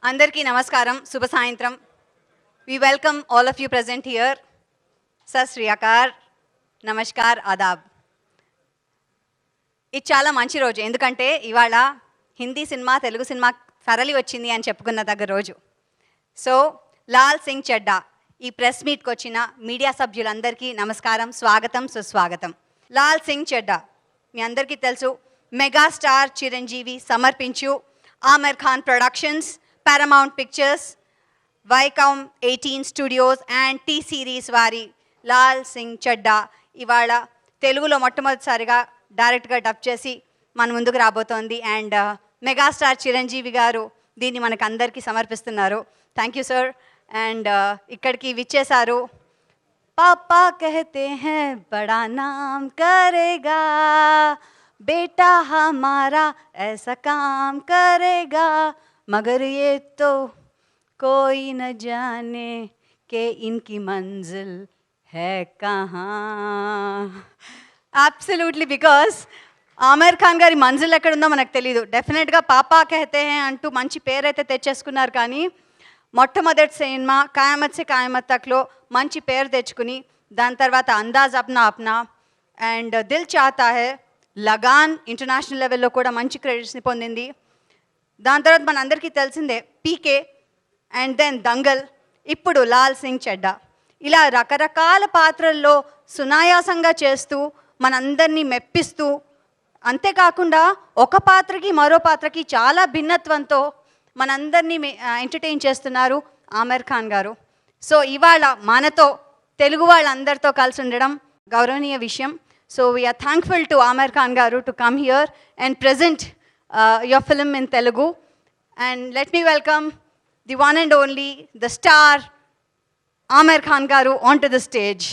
Andarki namaskaram, Subha Saintram. We welcome all of you present here. Sat Sri Akal, Namaskar, Adab. ఇది చాలా మంచి రోజు, ఎందుకంటే ఇవాళ హిందీ సినిమా తెలుగు సినిమా సరళి వచ్చింది అని చెప్పుకున్న దగ్గర రోజు. సో లాల్ సింగ్ చెడ్డా ఈ ప్రెస్ మీట్కి వచ్చిన మీడియా సభ్యులందరికీ నమస్కారం, స్వాగతం, సుస్వాగతం. లాల్ సింగ్ చెడ్డా మీ అందరికీ తెలుసు, మెగాస్టార్ చిరంజీవి సమర్పించు Aamir Khan productions, Paramount Pictures, Viacom 18 studios and T Series వారి లాల్ సింగ్ చెడ్డా ఇవాళ తెలుగులో మొట్టమొదటిసారిగా డైరెక్ట్గా డబ్ చేసి మన ముందుకు రాబోతోంది. అండ్ మెగాస్టార్ చిరంజీవి గారు దీన్ని మనకు అందరికీ సమర్పిస్తున్నారు. Thank you sir. అండ్ ఇక్కడికి విచ్చేశారు. పాపా కహతే హై బడా నామ్ కరేగా, బేటా హమారా ఐసా కామ్ కరేగా, మగర్ ये तो कोई न जाने कि इनकी मंजिल है कहाँ. అబ్సల్యూట్లీ, బికాస్ ఆమిర్ ఖాన్ గారి మంజిల్ ఎక్కడుందో మనకు తెలీదు. డెఫినెట్గా పాపా కహతే హై అంటూ మంచి పేరైతే తెచ్చేసుకున్నారు, కానీ మొట్టమొదటి సినిమా ఖయామత్ సే ఖయామత్ తక్లో మంచి పేరు తెచ్చుకుని దాని తర్వాత అందాజ్ అప్నా అప్నా అండ్ దిల్ చాతా హై, లగాన్ ఇంటర్నేషనల్ లెవెల్లో కూడా మంచి క్రెడిట్స్ని పొందింది. దాని తర్వాత మన అందరికీ తెలిసిందే పీకే అండ్ దెన్ దంగల్, ఇప్పుడు లాల్ సింగ్ చెడ్డా. ఇలా రకరకాల పాత్రల్లో సునాయాసంగా చేస్తూ మనందరినీ మెప్పిస్తూ, అంతేకాకుండా ఒక పాత్రకి మరో పాత్రకి చాలా భిన్నత్వంతో మనందరినీ ఎంటర్టైన్ చేస్తున్నారు ఆమిర్ ఖాన్ గారు. సో ఇవాళ మనతో తెలుగు వాళ్ళందరితో కలిసి ఉండడం గౌరవనీయ విషయం. So we are thankful to Aamir Khan garu to come here and present your film in Telugu. And let me welcome the one and only, the star, Amir Khan garu onto the stage.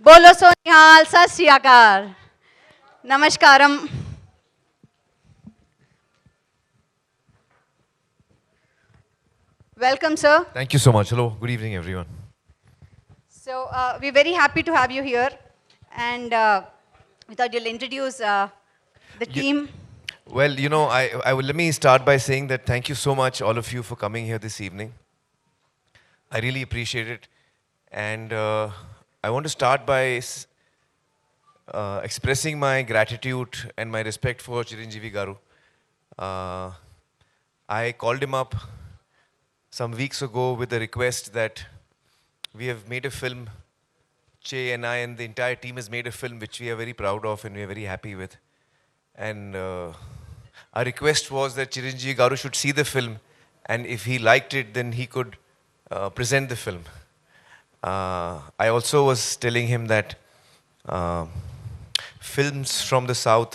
Bolo so nihal, sat sri akal, namaskaram. Welcome, sir. Thank you so much. Hello, good evening, everyone. So we're very happy to have you here. And we thought you'll introduce the team. Well, you know, I will, let me start by saying that thank you so much, all of you, for coming here this evening. I really appreciate it. And I want to start by expressing my gratitude and my respect for Chiranjeevi Garu. I called him up some weeks ago with a request that we have made a film. Che and I and the entire team has made a film which we are very proud of and we are very happy with. And our request was that Chiranjeevi Garu should see the film, and if he liked it, then he could present the film. I also was telling him that films from the south,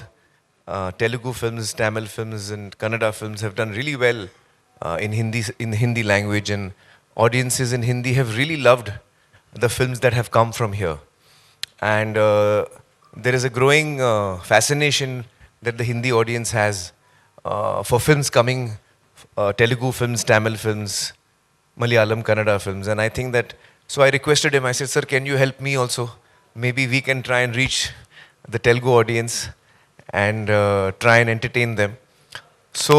Telugu films, Tamil films and Kannada films have done really well in Hindi language, and audiences in Hindi have really loved the films that have come from here. And there is a growing fascination that the Hindi audience has for films coming, Telugu films, Tamil films, Malayalam, Kannada films. And I think that, so I requested him, I said, sir, can you help me also? Maybe we can try and reach the Telugu audience and try and entertain them. So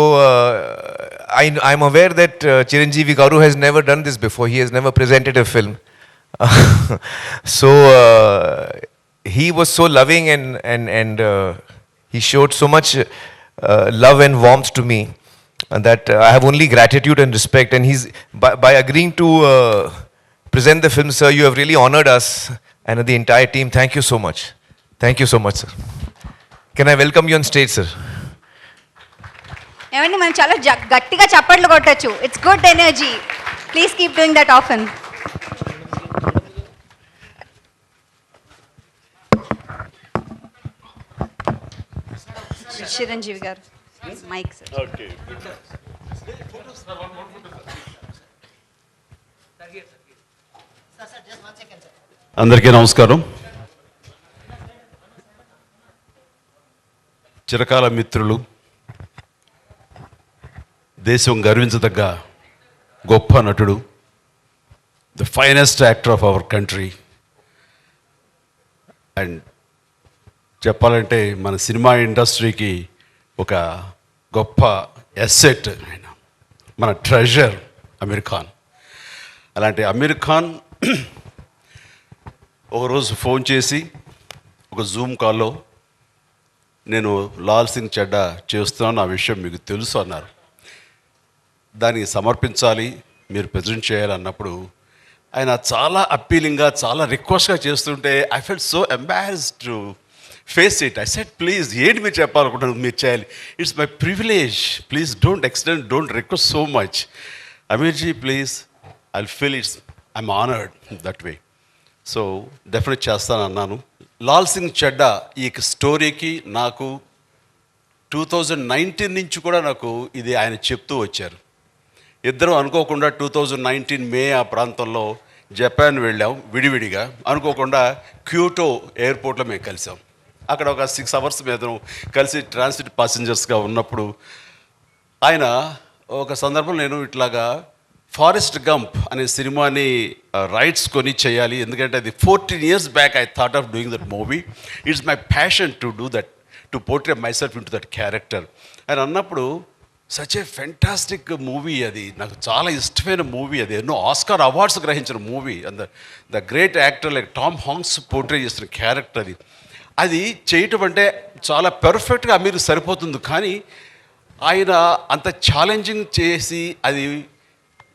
I'm aware that Chiranjeevi Garu has never done this before. He has never presented a film. So he was so loving and he showed so much love and warmth to me that I have only gratitude and respect. And he's by agreeing to present the film, sir, you have really honored us and the entire team. Thank you so much. Thank you so much, sir. Can I welcome you on stage, sir? ఏమండి, మనం చాలా గట్టిగా చప్పట్లు కొట్టచ్చు. It's good energy. Please keep doing that often. Chiranjeevi garu mic sir. అందరికీ నమస్కారం. చిరకాల మిత్రులు, దేశం గర్వించదగ్గ గొప్ప నటుడు, the finest actor of our country. And చెప్పాలంటే మన సినిమా ఇండస్ట్రీకి ఒక గొప్ప ఎస్సెట్ ఆయన. మన ట్రెజర్ అమీర్ ఖాన్. అలాంటి అమీర్ ఖాన్ ఒకరోజు ఫోన్ చేసి ఒక జూమ్ కాల్లో నేను లాల్ సింగ్ చెడ్డా చేస్తున్నాను, ఆ విషయం మీకు తెలుసు అన్నారు. దానికి సమర్పించాలి, మీరు ప్రజెంట్ చేయాలన్నప్పుడు ఆయన చాలా అప్పీలింగ్గా చాలా రిక్వెస్ట్గా చేస్తుంటే I felt so embarrassed to face it. I said please ఏంటి మీరు చెప్పాలనుకుంటున్నారు, మీరు చేయాలి, it's my privilege, please don't extend, don't request so much. Aamirji please, I feel it's, I'm honoured that way. So definite చేస్తానన్నాను. లాల్ సింగ్ చెడ్డా ఈ స్టోరీకి నాకు 2019 నుంచి కూడా నాకు ఇది ఆయన చెప్తూ వచ్చారు. ఇద్దరం అనుకోకుండా 2019 మే ఆ ప్రాంతంలో జపాన్ వెళ్ళాం విడివిడిగా. అనుకోకుండా క్యూటో ఎయిర్పోర్ట్లో మేము కలిసాం. అక్కడ ఒక 6 hours మీద కలిసి ట్రాన్సిట్ ప్యాసింజర్స్గా ఉన్నప్పుడు ఆయన ఒక సందర్భంలో నేను ఇట్లాగా ఫారెస్ట్ గంప్ అనే సినిమాని రైట్స్ కొని చేయాలి, ఎందుకంటే అది 14 years back I thought of doing that movie. It's my passion to do that, to portray my self in to that character అని అన్నప్పుడు సచ్ ఏ ఫెంటాస్టిక్ మూవీ, అది నాకు చాలా ఇష్టమైన మూవీ, అది ఎన్నో ఆస్కార్ అవార్డ్స్ గ్రహించిన movie. And the great actor like Tom Hanks portray చేసిన క్యారెక్టర్ అది చేయటం అంటే చాలా పెర్ఫెక్ట్గా మీరు సరిపోతుంది. కానీ ఆయన అంత ఛాలెంజింగ్ చేసి అది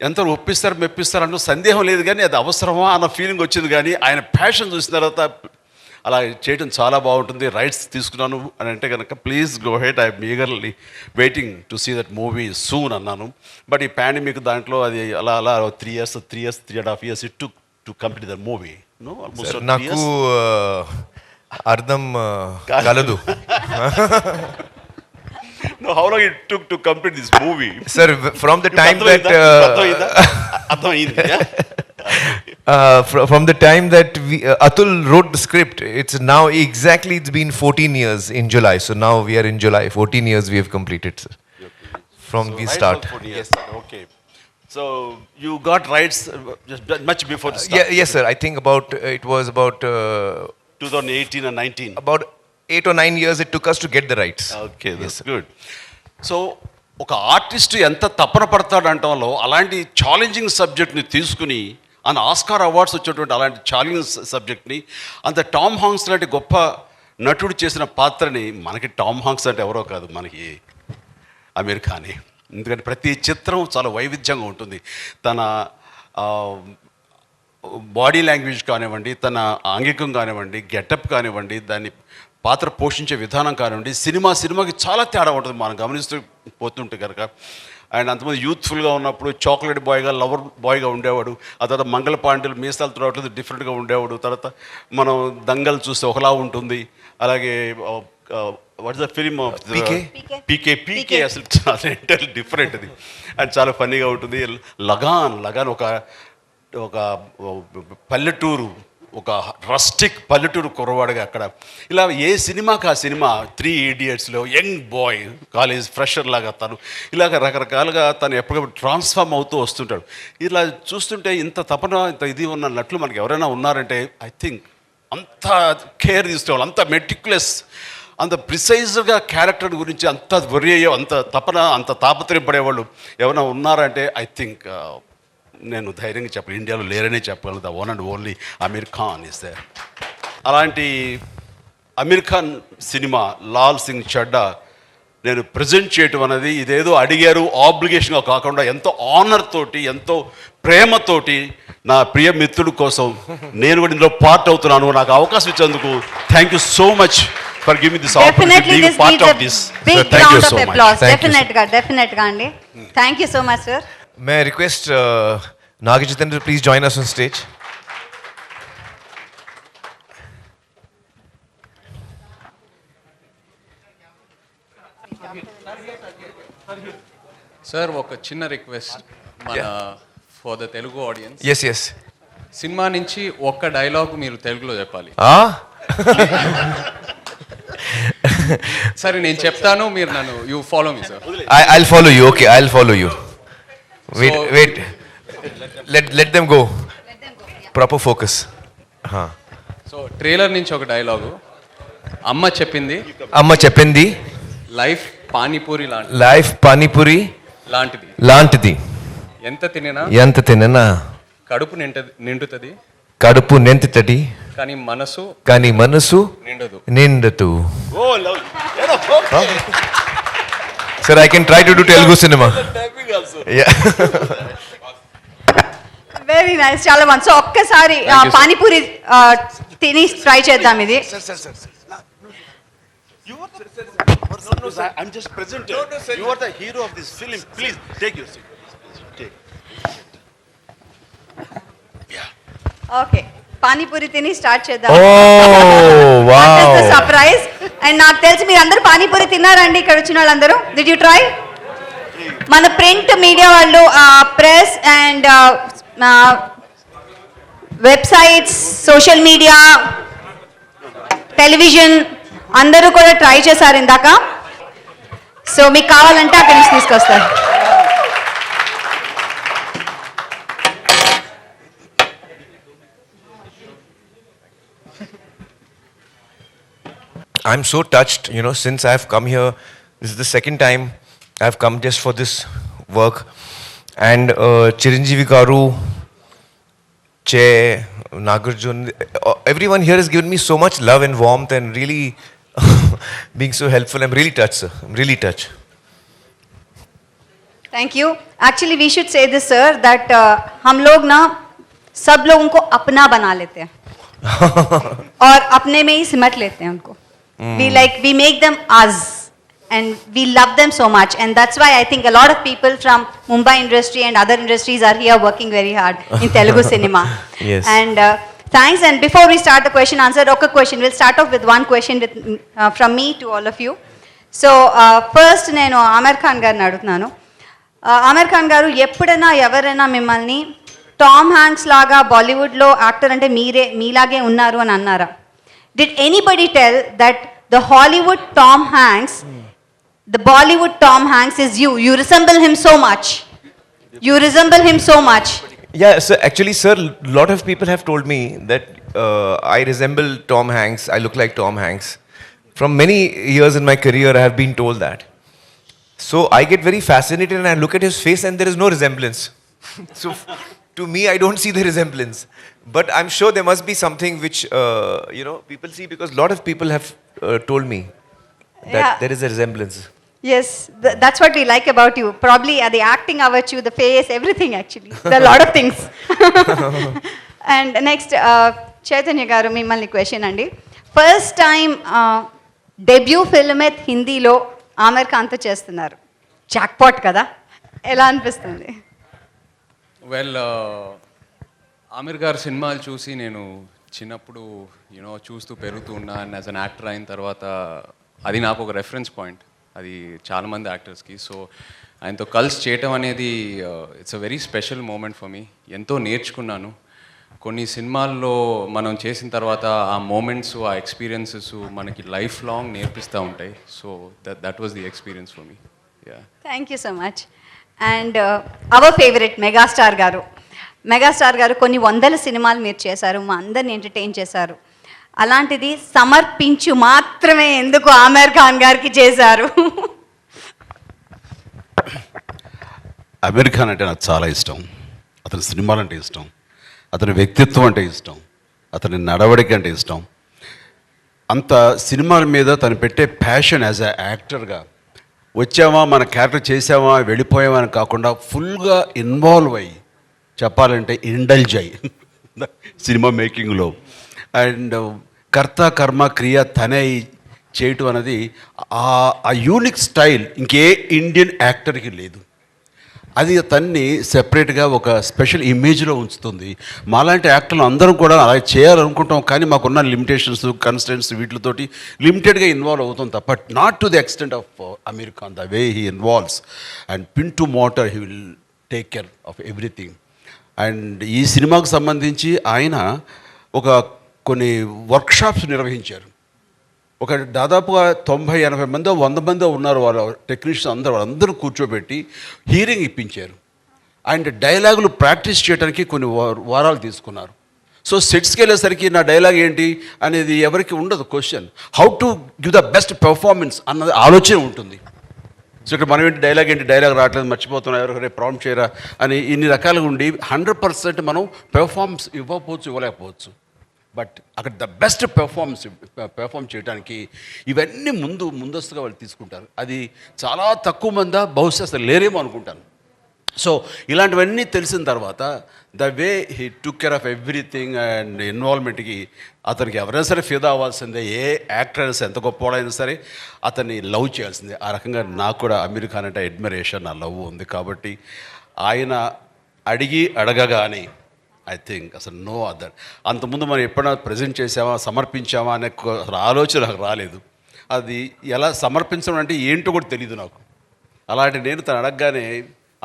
ఎంత ఒప్పిస్తారు మెప్పిస్తారు అన్న సందేహం లేదు, కానీ అది అవసరమా అన్న ఫీలింగ్ వచ్చింది. కానీ ఆయన ప్యాషన్ చూసిన తర్వాత అలా చేయడం చాలా బాగుంటుంది, రైట్స్ తీసుకున్నాను అని అంటే కనుక please go head, I'm eagerly waiting to see that movie soon అన్నాను. బట్ ఈ పాండమిక్ దాంట్లో అది అలా 3.5 years it took to complete the movie. నాకు అర్థం కలదు. No, how long it took to complete this movie? Sir, from the time that from the time that Atul wrote the script, it's now exactly, it's been 14 years in July. So now we are in July. 14 years we have completed, sir. From So we right start. from 14 years. Yes. Okay. So you got rights just much before the start. Yeah, yes, sir. I think about it was about 2018 and 19. about 8 or 9 years it took us to get the rights. Okay, that's good. So ఒక artist ఎంత తపన పడతాడంటంలో అలాంటి challenging సబ్జెక్ట్ని తీసుకుని ఆయన Oscar awards వచ్చేటువంటి అలాంటి challenging సబ్జెక్ట్ని అంత టామ్ హాంక్స్ లాంటి గొప్ప నటుడు చేసిన పాత్రని, మనకి టామ్ హాంక్స్ అంటే ఎవరో కాదు, మనకి అమీర్ ఖానే. ఎందుకంటే ప్రతి చిత్రం చాలా వైవిధ్యంగా ఉంటుంది. తన బాడీ లాంగ్వేజ్ కానివ్వండి, తన ఆంగికం కానివ్వండి, గెటప్ కానివ్వండి, దాన్ని పాత్ర పోషించే విధానం కానివ్వండి, సినిమాకి చాలా తేడా ఉంటుంది మనం గమనిస్తూ పోతుంటే కనుక. అండ్ అంతమంది యూత్ఫుల్గా ఉన్నప్పుడు చాక్లెట్ బాయ్గా, లవర్ బాయ్గా ఉండేవాడు. ఆ తర్వాత మంగళ పాండేలు మీసాలు తుడవట్లేదు డిఫరెంట్గా ఉండేవాడు. తర్వాత మనం దంగల్ చూస్తే ఒకలా ఉంటుంది. అలాగే what is the film of పీకే అసలు చాలా ఎంటైర్లీ డిఫరెంట్ అది. అండ్ చాలా ఫన్నీగా ఉంటుంది. లగాన్ ఒక పల్లెటూరు, ఒక రస్టిక్ పల్లెటూరు కుర్రవాడుగా అక్కడ. ఇలా ఏ సినిమాకి ఆ సినిమా 3 Idiotsలో యంగ్ బాయ్ కాలేజ్ ఫ్రెషర్ లాగా తను ఇలాగ రకరకాలుగా తను ఎప్పటికప్పుడు ట్రాన్స్ఫార్మ్ అవుతూ వస్తుంటాడు. ఇలా చూస్తుంటే ఇంత తపన, ఇంత ఇది ఉన్న నటులు మనకి ఎవరైనా ఉన్నారంటే ఐ థింక్ అంత కేర్ తీసుకోవాలి, అంత మెటిక్యులస్, అంత ప్రిసైజ్గా క్యారెక్టర్ గురించి అంత వరి అయ్యే, అంత తపన, అంత తాపత్రయపడేవాళ్ళు ఎవరైనా ఉన్నారంటే ఐ థింక్ నేను ధైర్యంగా చెప్పాలి, ఇండియాలో లేరనే చెప్పగలను. The one and only Aamir Khan is there. అలాంటి అమీర్ ఖాన్ సినిమా లాల్ సింగ్ చెడ్డా నేను ప్రజెంట్ చేయటం అనేది ఇదేదో అడిగారు ఆబ్లిగేషన్గా కాకుండా ఎంతో ఆనర్ తోటి, ఎంతో ప్రేమతోటి నా ప్రియ మిత్రుడి కోసం నేను కూడా ఇందులో పార్ట్ అవుతున్నాను. నాకు అవకాశం ఇచ్చేందుకు thank you so much for giving this opportunity to be part of this. Thank you so much. డెఫినెట్గా అండి. Thank you so much sir. May I request Naga Chaitanya to please join us on stage? Sir ఒక చిన్న request మన for the Telugu audience. Yes. Cinema నుంచి ఒక్క dialogue మీరు తెలుగులో చెప్పాలి. సరే నేను చెప్తాను, మీరు నన్ను you follow me sir. I'll follow you. Okay, I'll follow you. Wait. Let them go. Proper focus. So trailer నుంచి ఒక డైలాగు. అమ్మ చెప్పింది లైఫ్ పానీపూరి లాంటి. లైఫ్ పానీపూరి లాంటిది. లాంటిది. ఎంత తిననా కడుపు నిండుతుంది. కడుపు నిండుతుంది. కానీ మనసు నిండదు. Sir, I can try to do Telugu cinema. Yeah. Very nice, చాలా మంచి. సో ఒక్కసారి పానీపూరి తిని ట్రై చేద్దాం ఇది. I'm just presenting. You are the hero of this film. Please take your seat. Take. Okay, panipuri తిని స్టార్ట్ చేద్దాం. Oh, wow. సర్ప్రైజ్. అండ్ నాకు తెలిసి మీరు అందరూ పానీపూరి తిన్నారండి ఇక్కడ వచ్చిన వాళ్ళందరూ. Did you try? మన ప్రింట్ మీడియా వాళ్ళు, press and websites, social media, television అందరూ కూడా ట్రై చేశారు ఇందాక. సో మీకు కావాలంటే అక్కడి నుంచి తీసుకొస్తారు. I'm so touched, since I've come here, this is the second time I've come just for this work. And Chiranjeevi Garu, Che, Nagarjun, everyone here has given me so much love and warmth and really being so helpful. I'm really touched, sir. I'm really touched. Thank you. Actually we should say this sir that हम लोग ना सब लोगों को अपना बना लेते हैं और अपने में ही सिमट लेते हैं उनको. We make them us and we love them so much, and that's why I think a lot of people from Mumbai industry and other industries are here working very hard in Telugu cinema. Yes. And thanks. And before we start the question answer, okay, question, we'll start off with one question from me to all of you. So first నేను ఆమిర్ ఖాన్ గారిని అడుగుతున్నాను. ఆమిర్ ఖాన్ గారు, ఎప్పుడైనా ఎవరైనా మిమ్మల్ని Tom Hanks లాగా బాలీవుడ్లో actor అంటే మీలాగే ఉన్నారు అని అన్నారా? Did anybody tell that the Hollywood Tom Hanks, the Bollywood Tom Hanks is you? You resemble him so much. You resemble him so much. Yeah, so actually, sir, a lot of people have told me that I resemble Tom Hanks. I look like Tom Hanks. From many years in my career, I have been told that. So I get very fascinated and I look at his face and there is no resemblance. So to me, I don't see the resemblance. But I'm sure there must be something which, people see, because a lot of people have told me that there is a resemblance. Yes, that's what we like about you. Probably the acting about you, the face, everything actually. There are a lot of things. And next, Chaitanya garu, mimmalni question andi. First time debut film at Hindilo Amir Khan తో చేస్తున్నారు. Jackpot kada? ఎలా అనిపిస్తుంది? Well, Aamir గారి సినిమాలు చూసి నేను చిన్నప్పుడు చూస్తూ పెరుగుతూ ఉన్నా. అండ్ యాజ్ అన్ యాక్టర్ అయిన తర్వాత అది నాకు ఒక రెఫరెన్స్ పాయింట్, అది చాలామంది యాక్టర్స్కి. సో ఆయనతో కలిసి చేయటం అనేది it's a very special moment for me. ఎంతో నేర్చుకున్నాను. కొన్ని సినిమాల్లో మనం చేసిన తర్వాత ఆ మూమెంట్స్, ఆ ఎక్స్పీరియన్సెస్ మనకి లైఫ్ లాంగ్ నేర్పిస్తూ ఉంటాయి. So that was the experience for me. Yeah, thank you so much. And our favourite megastar గారు. మెగాస్టార్ గారు కొన్ని వందల సినిమాలు మీరు చేశారు, మా అందరిని ఎంటర్టైన్ చేశారు. అలాంటిది సమర్పించు మాత్రమే ఎందుకు ఆమిర్ ఖాన్ గారికి చేశారు? అమీర్ ఖాన్ అంటే నాకు చాలా ఇష్టం. అతని సినిమాలు అంటే ఇష్టం, అతని వ్యక్తిత్వం అంటే ఇష్టం, అతని నడవడిక అంటే ఇష్టం. అంత సినిమాల మీద తను పెట్టే ప్యాషన్ యాజ్ ఎ యాక్టర్గా, వచ్చామా మన క్యారెక్టర్ చేసామా వెళ్ళిపోయామా అని కాకుండా ఫుల్గా ఇన్వాల్వ్ అయ్యి, చెప్పాలంటే ఇండల్జ్ అయ్యి సినిమా మేకింగ్లో, అండ్ కర్త కర్మ క్రియ తనే చేయటం అనేది ఆ యూనిక్ స్టైల్ ఇంకే ఇండియన్ యాక్టర్కి లేదు. అది తన్ని సెపరేట్గా ఒక స్పెషల్ ఇమేజ్లో ఉంచుతుంది. మాలాంటి యాక్టర్లు అందరం కూడా అలా చేయాలనుకుంటాం, కానీ మాకున్న లిమిటేషన్స్, కన్స్టెంట్స్ వీటితోటి లిమిటెడ్గా ఇన్వాల్వ్ అవుతాం తప్ప not to the extent of Aamir Khan, the way he involves and pin to motor he will take care of everything. And ఈ సినిమాకు సంబంధించి ఆయన కొన్ని వర్క్షాప్స్ నిర్వహించారు. ఒక దాదాపుగా 90-80 మందో 100 మందో ఉన్నారు. వాళ్ళ టెక్నీషియన్స్ వాళ్ళందరూ కూర్చోబెట్టి హీరింగ్ ఇప్పించారు. అండ్ డైలాగులు ప్రాక్టీస్ చేయడానికి కొన్ని వారాలు తీసుకున్నారు. సో సెట్స్కి వెళ్ళేసరికి నా డైలాగ్ ఏంటి అనేది ఎవరికి ఉండదు question. How to give the best performance అన్నది ఆలోచన ఉంటుంది. సో ఇక్కడ మనం ఏంటి డైలాగ్ రావట్లేదు, మర్చిపోతున్నాం, ఎవరు రేపు ప్రాంప్ట్ చేయరా అని ఇన్ని రకాలుగా ఉండి 100% మనం పెర్ఫార్మెన్స్ ఇవ్వలేకపోవచ్చు. బట్ అక్కడ ద బెస్ట్ పెర్ఫామ్ చేయడానికి ఇవన్నీ ముందస్తుగా వాళ్ళు తీసుకుంటారు. అది చాలా తక్కువ మంది బహుశా అసలు లేరేమో అనుకుంటాను. సో ఇలాంటివన్నీ తెలిసిన తర్వాత the way he took care of everything and ఇన్వాల్వ్మెంట్కి అతనికి ఎవరైనా సరే ఫిదా అవ్వాల్సిందే. ఏ యాక్టర్ అయినా సరే, ఎంత గొప్పవాడైనా సరే అతన్ని లవ్ చేయాల్సిందే. ఆ రకంగా నాకు కూడా అమీర్ ఖాన్ అంటే అడ్మిరేషన్, నా లవ్ ఉంది. కాబట్టి ఆయన అడగగానే ఐ థింక్ అసలు నో అదర్. అంతకుముందు మనం ఎప్పుడైనా ప్రజెంట్ చేసామా, సమర్పించామా అనే ఆలోచన నాకు రాలేదు. అది ఎలా సమర్పించడం అంటే ఏంటో కూడా తెలియదు నాకు. అలాంటి నేను తను అడగగానే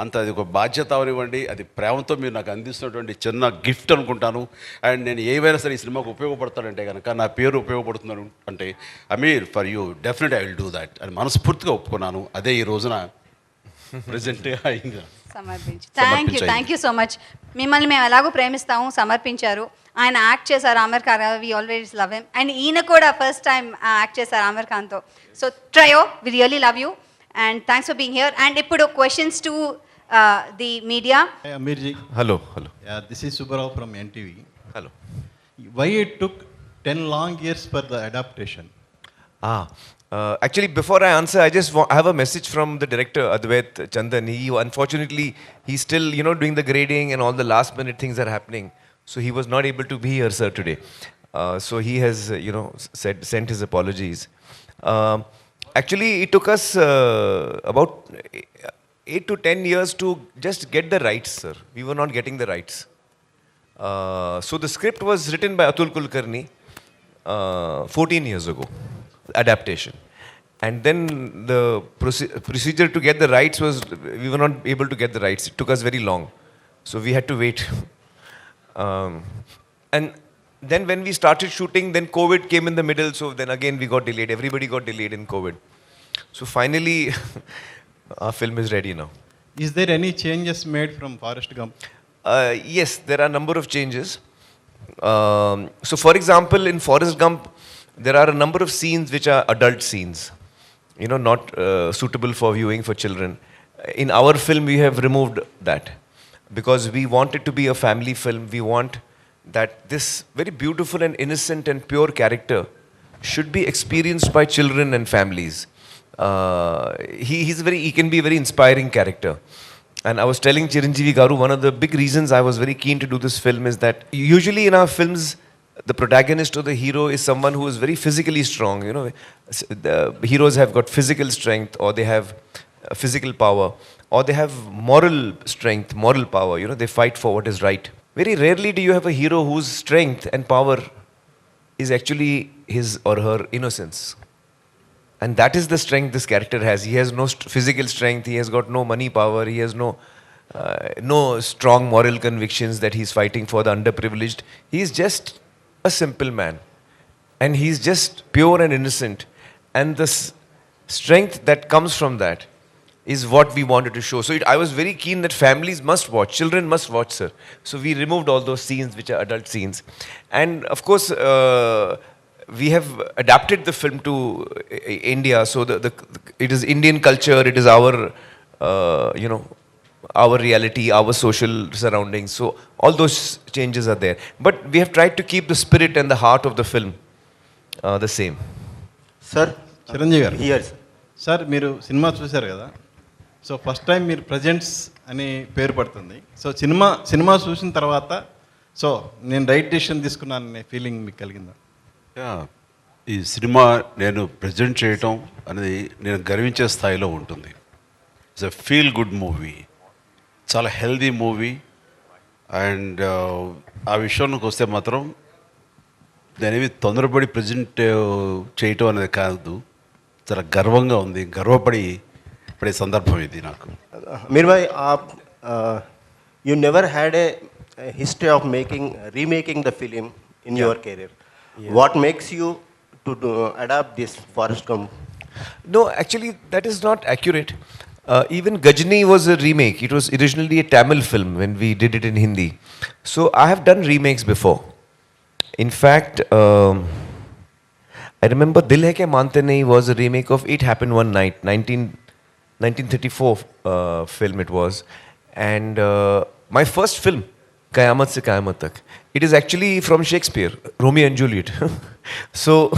అంత అది ఒక బాధ్యత అవనివ్వండి, అది ప్రేమతో మీరు నాకు అందిస్తున్నటువంటి చిన్న గిఫ్ట్ అనుకుంటాను. అండ్ నేను ఏవైనా సరే ఈ సినిమాకు ఉపయోగపడతానంటే కనుక, నా పేరు ఉపయోగపడుతున్నాను అంటే Aamir for you definite I will do that అని మనస్ఫూర్తిగా ఒప్పుకున్నాను. అదే ఈ రోజున ప్రెజెంట్గా అయింది. Thank you so much. మిమ్మల్ని మేము ఎలాగో ప్రేమిస్తాము, సమర్పించారు. ఆయన యాక్ట్ చేశారు Aamir Khan, we always love him. And ఈయన కూడా ఫస్ట్ టైం యాక్ట్ చేశారు ఆమిర్ ఖాన్తో. So trio, we really love you and thanks for being here. And ఇప్పుడు questions to the media. Amir ji. Hello. Yeah, this is Subbarao from NTV. Hello. Why it took 10 long years for the adaptation? Actually, before I answer, I have a message from the director, Advait Chandan. Unfortunately, he's still, doing the grading and all the last minute things are happening. So he was not able to be here, sir, today. So he has, sent his apologies. Actually, it took us about 8 to 10 years to just get the rights, sir. We were not getting the rights. So the script was written by Atul Kulkarni 14 years ago, adaptation. And then the procedure to get the rights was, we were not able to get the rights. It took us very long. So we had to wait. And then when we started shooting, then COVID came in the middle. So then again we got delayed. Everybody got delayed in COVID. So finally, our film is ready now. Is there any changes made from Forrest Gump? Yes, there are a number of changes. So for example, in Forrest Gump, there are a number of scenes which are adult scenes, not suitable for viewing for children. In our film, we have removed that because we want it to be a family film. We want that this very beautiful and innocent and pure character should be experienced by children and families. He can be a very inspiring character. And I was telling Chiranjeevi Garu, one of the big reasons I was very keen to do this film is that usually in our films, the protagonist or the hero is someone who is very physically strong. The heroes have got physical strength, or they have physical power, or they have moral strength, moral power. They fight for what is right. Very rarely do you have a hero whose strength and power is actually his or her innocence. And that is the strength this character has. He has no physical strength, he has got no money power, he has no strong moral convictions that he's fighting for the underprivileged. He is just a simple man. And he's just pure and innocent. And the strength that comes from that is what we wanted to show. So I was very keen that families must watch, children must watch, sir. So we removed all those scenes which are adult scenes. And of course, we have adapted the film to India. So it is Indian culture, it is our, our reality, our social surroundings. So all those changes are there. But we have tried to keep the spirit and the heart of the film the same. Sir, Chiranjeevi గారు, here, sir. Sir మీరు cinema చూశారు కదా, so first time మీరు presents అని పేరు పడుతుంది. So cinema చూసిన తర్వాత సో నేను రైట్ డెసిషన్ తీసుకున్నాననే ఫీలింగ్ మీకు కలిగిందా? ఈ సినిమా నేను ప్రజెంట్ చేయటం అనేది నేను గర్వించే స్థాయిలో ఉంటుంది. It's a feel good movie, చాలా హెల్దీ మూవీ. అండ్ ఆ విషయానికి వస్తే మాత్రం దానివి తొందరపడి ప్రజెంట్ చేయటం అనేది కాదు, చాలా గర్వంగా ఉంది, గర్వపడే సందర్భం ఇది నాకు. Amir bhai, you never had a history of remaking the film in your career. Yeah. What makes you to adapt this Forrest Gump? No, actually that is not accurate. Even Gajni was a remake. It was originally a Tamil film when we did it in Hindi. So I have done remakes before. In fact, I remember Dil Hai Ke Mante Nahi was a remake of It Happened One Night, 1934 film it was. And my first film, Kayamat Se Kayamat Tak, it is actually from Shakespeare, Romeo and Juliet. So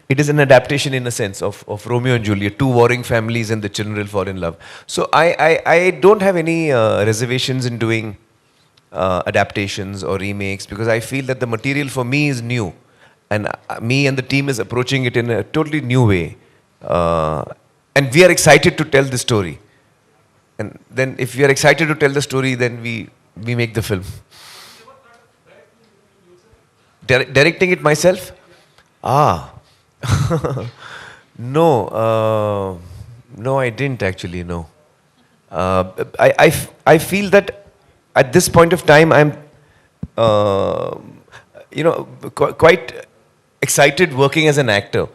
it is an adaptation in a sense of Romeo and Juliet, two warring families and the children will fall in love. So I don't have any reservations in doing adaptations or remakes because I feel that the material for me is new. And me and the team is approaching it in a totally new way. And we are excited to tell the story. And then if we are excited to tell the story, then we make the film. Directing it myself? Ah. No. No, I didn't actually, no. I feel that at this point of time, I'm, quite excited working as an actor.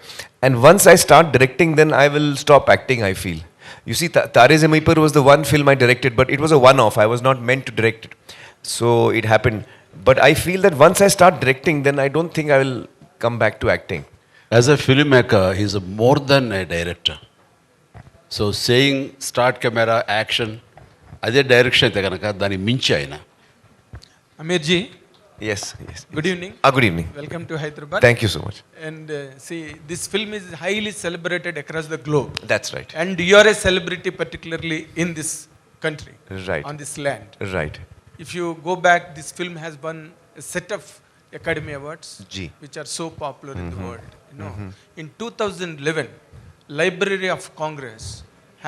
And once I start directing, then I will stop acting, I feel. You see, Tare Zameen Par was the one film I directed, but it was a one-off. I was not meant to direct it. So it happened. But I feel that once I start directing, then I don't think I will come back to acting. As a filmmaker, he's more than a director. So saying start camera, action, అదే direction అయితే కనుక దాన్ని మించి ఆయన. Amirji, Yes. good evening. Good evening. Welcome to Hyderabad. Thank you so much. And see, this film is highly celebrated across the globe. That's right. And you are a celebrity, particularly in this country, Right. on this land. Right. If you go back, this film has won a set of Academy Awards, Ji. which are so popular in the world. In 2011, Library of Congress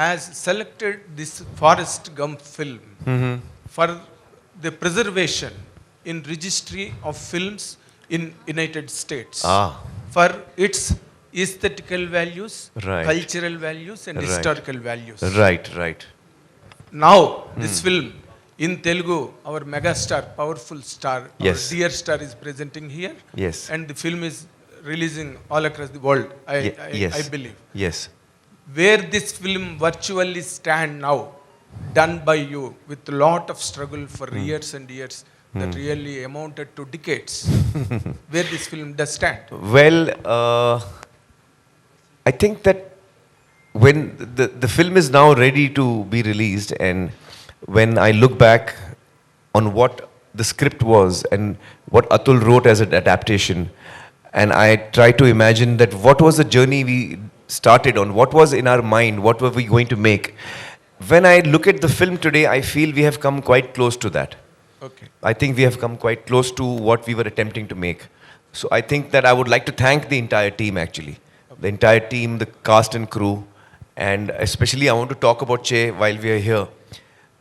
has selected this Forrest Gump film for the preservation in registry of films in United States for its aesthetical values, Right. cultural values, and Right. historical values. Right. Now, this film in Telugu, our megastar, powerful star, Yes. our dear star is presenting here. Yes. And the film is releasing all across the world, Yes. I believe. Yes. Where this film virtually stand now, done by you with a lot of struggle for years and years, that really amounted to decades. Where this film does stand. Well, I think that when the film is now ready to be released, and when I look back on what the script was and what Atul wrote as an adaptation, and I try to imagine that what was the journey we started on, what was in our mind, what were we going to make. When I look at the film today, I feel we have come quite close to that. Okay. I think we have come quite close to what we were attempting to make. So I think that I would like to thank the entire team actually. The entire team, the cast and crew, and especially I want to talk about Che while we are here.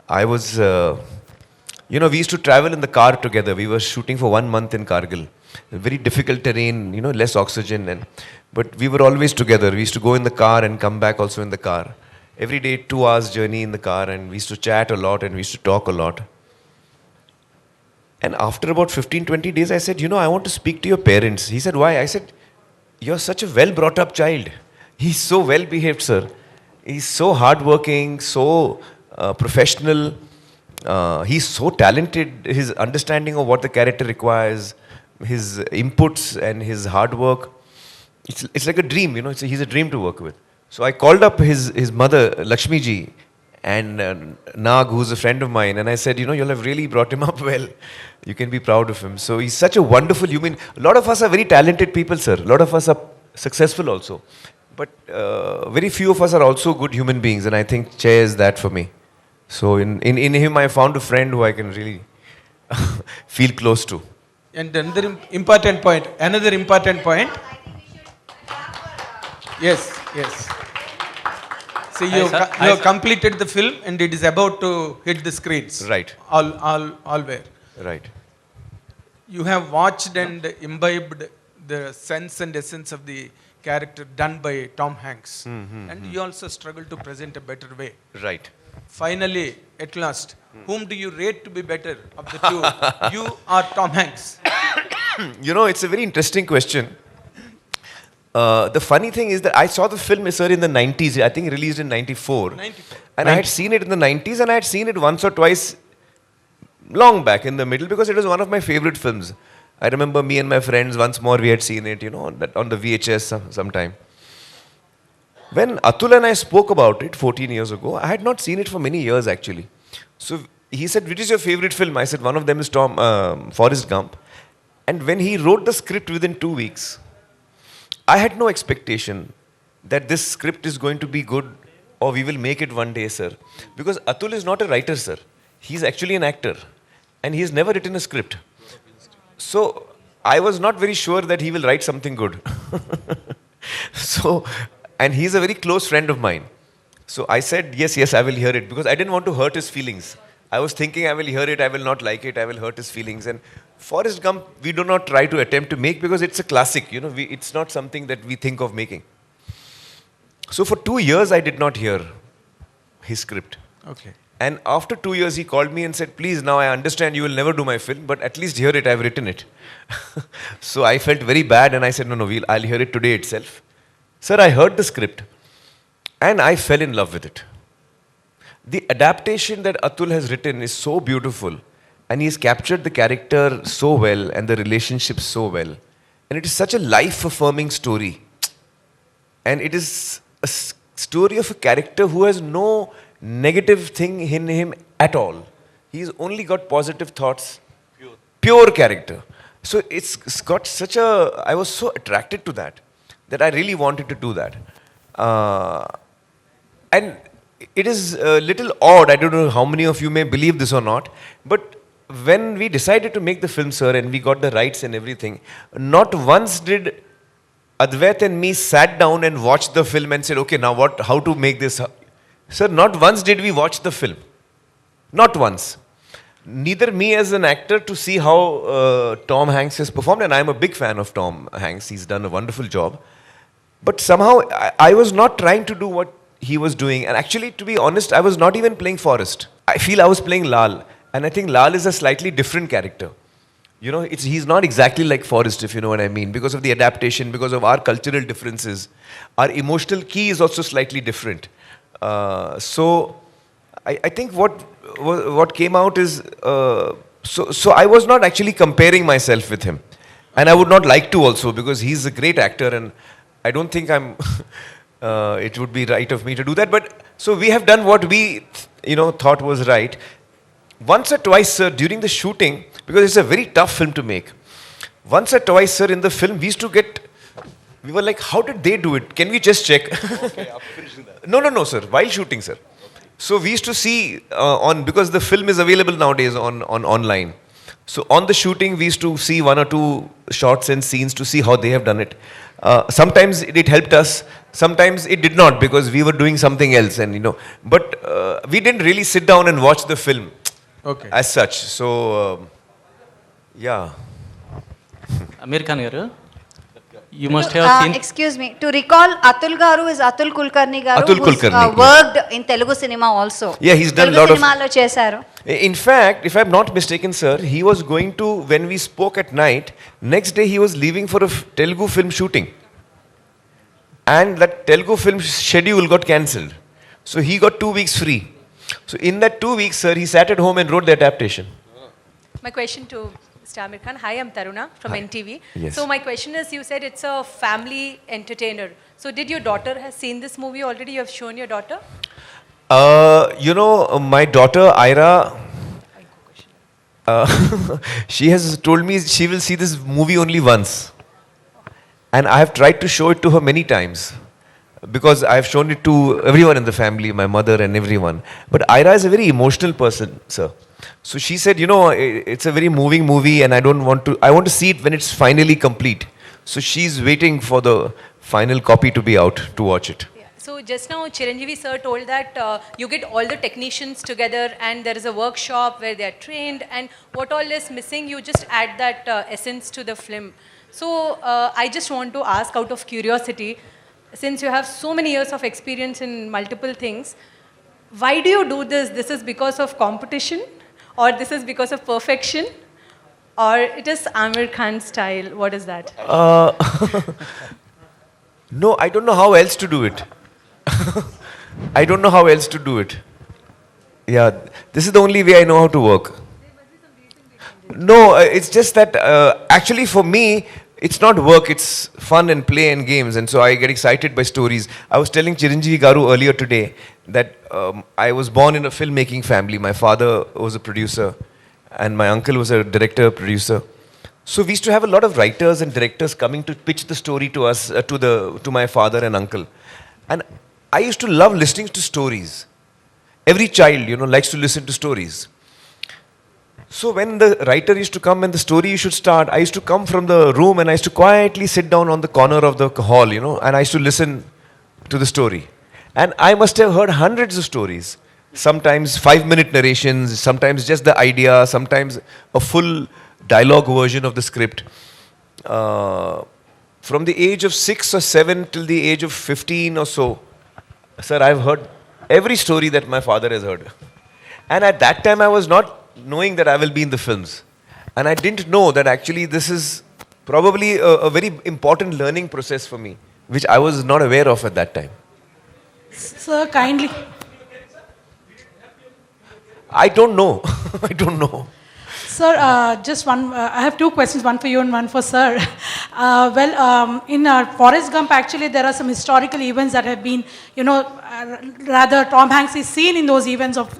I was, we used to travel in the car together. We were shooting for 1 month in Kargil. Very difficult terrain, less oxygen, but we were always together. We used to go in the car and come back also in the car. Every day, 2 hours journey in the car, and we used to chat a lot and we used to talk a lot. And after about 15-20 days, I said, I want to speak to your parents. He said, why? I said, you're such a well brought up child. He's so well behaved, sir. He's so hardworking, so professional. He's so talented. His understanding of what the character requires, his inputs and his hard work. It's like a dream, he's a dream to work with. So I called up his mother, Lakshmi ji, and Nag, who's a friend of mine, and I said, you'll have really brought him up well. You can be proud of him. So he's such a wonderful human. A lot of us are very talented people, sir. A lot of us are successful also. But very few of us are also good human beings, and I think Che is that for me. So in him, I found a friend who I can really feel close to. And another important point. Yes. See, you have completed the film and it is about to hit the screens. Right. All where. Right. You have watched and imbibed the sense and essence of the character done by Tom Hanks. And you also struggle to present a better way. Right. Finally, at last, whom do you rate to be better of the two? You or Tom Hanks? It's a very interesting question. The funny thing is that I saw the film, sir, in the 90s. I think released in 94. 94. And I had seen it in the 90s, and I had seen it once or twice long back in the middle because it was one of my favorite films. I remember me and my friends, once more we had seen it, on the VHS sometime. When Atul and I spoke about it 14 years ago, I had not seen it for many years actually. So he said, which is your favorite film? I said, one of them is Forrest Gump. And when he wrote the script within 2 weeks, I had no expectation that this script is going to be good or we will make it one day, sir. Because Atul is not a writer, sir. He's actually an actor. And he has never written a script. So I was not very sure that he will write something good. So, and he's a very close friend of mine. So I said, yes, I will hear it. Because I didn't want to hurt his feelings. I was thinking I will hear it, I will not like it, I will hurt his feelings. And Forrest Gump, we do not try to attempt to make because it's a classic. You know, it's not something that we think of making. So for 2 years, I did not hear his script. Okay. And after 2 years, he called me and said, please, now I understand you will never do my film, but at least hear it, I've written it. So I felt very bad and I said, no, I'll hear it today itself. Sir, I heard the script and I fell in love with it. The adaptation that Atul has written is so beautiful and he's captured the character so well and the relationship so well. And it is such a life-affirming story. And it is a story of a character who has no negative thing in him at all. He's only got positive thoughts. Pure character. So it's got such a... I was so attracted to that I really wanted to do that. And it is a little odd, I don't know how many of you may believe this or not, but when we decided to make the film, sir, and we got the rights and everything, not once did Advait and me sat down and watched the film and said, okay, now what, how to make this? Sir, not once did we watch the film. Not once. Neither me as an actor to see how Tom Hanks has performed, and I'm a big fan of Tom Hanks, he's done a wonderful job. But somehow I was not trying to do what he was doing, and actually, to be honest, I was not even playing Forrest. I feel I was playing Laal, and I think Laal is a slightly different character. You know, he's not exactly like Forrest, if you know what I mean, because of the adaptation, because of our cultural differences. Our emotional key is also slightly different. So I think what came out is, so I was not actually comparing myself with him. And I would not like to also, because he's a great actor, and I don't think it would be right of me to do that. But so we have done what we, thought was right. Once or twice, sir, during the shooting, because it's a very tough film to make. Once or twice, sir, in the film, we were like, how did they do it? Can we just check? Okay, after finishing that. No, sir, while shooting, sir. So we used to see because the film is available nowadays on online. So on the shooting, we used to see 1 or 2 shots and scenes to see how they have done it. Sometimes it helped us, sometimes it did not, because we were doing something else, and but we didn't really sit down and watch the film as such. So yeah. Amir Khan garu, you must have seen. Excuse me. To recall, Atul Garu is Atul Kulkarni Garu, Atul who's Kulkarni, worked in Telugu cinema also. Yeah, he's done a Telugu lot of... cinema lo chesaru. In fact, if I'm not mistaken, sir, he was going to, when we spoke at night, next day he was leaving for a Telugu film shooting. And that Telugu film schedule got cancelled. So he got 2 weeks free. So in that 2 weeks, sir, he sat at home and wrote the adaptation. My question to Mr. Amir Khan. Hi, I'm Taruna from NTV. Yes. So my question is, you said it's a family entertainer. So did your daughter has seen this movie already? You have shown your daughter? My daughter, Ira, she has told me she will see this movie only once. And I have tried to show it to her many times. Because I have shown it to everyone in the family, my mother and everyone. But Ira is a very emotional person, sir. So she said, it's a very moving movie and I want to see it when it's finally complete. So she's waiting for the final copy to be out to watch it. Yeah. So just now Chiranjeevi sir told that you get all the technicians together and there is a workshop where they are trained, and what all is missing, you just add that essence to the film. So I just want to ask out of curiosity, since you have so many years of experience in multiple things, why do you do this? This is because of competition, or this is because of perfection, or it is Amir Khan style? What is that? No, I don't know how else to do it. I don't know how else to do it. Yeah, this is the only way I know how to work. No, it's just that actually for me, it's not work, it's fun and play and games. And so I get excited by stories. I was telling Chiranjeevi Garu earlier today that I was born in a filmmaking family. My father was a producer and my uncle was a director, producer. So we used to have a lot of writers and directors coming to pitch the story to us, to my father and uncle. And I used to love listening to stories. Every child, likes to listen to stories. So when the writer used to come and the story should start, I used to come from the room and I used to quietly sit down on the corner of the hall, and I used to listen to the story. And I must have heard hundreds of stories. Sometimes 5-minute narrations, sometimes just the idea, sometimes a full dialogue version of the script. From the age of 6 or 7 till the age of 15 or so, sir, I've heard every story that my father has heard. And at that time I was not knowing that I will be in the films. And I didn't know that actually this is probably a very important learning process for me, which I was not aware of at that time. Sir, kindly. I don't know. I don't know. Sir, just one, I have two questions, one for you and one for sir. In Forrest Gump, actually, there are some historical events that have been, rather Tom Hanks is seen in those events of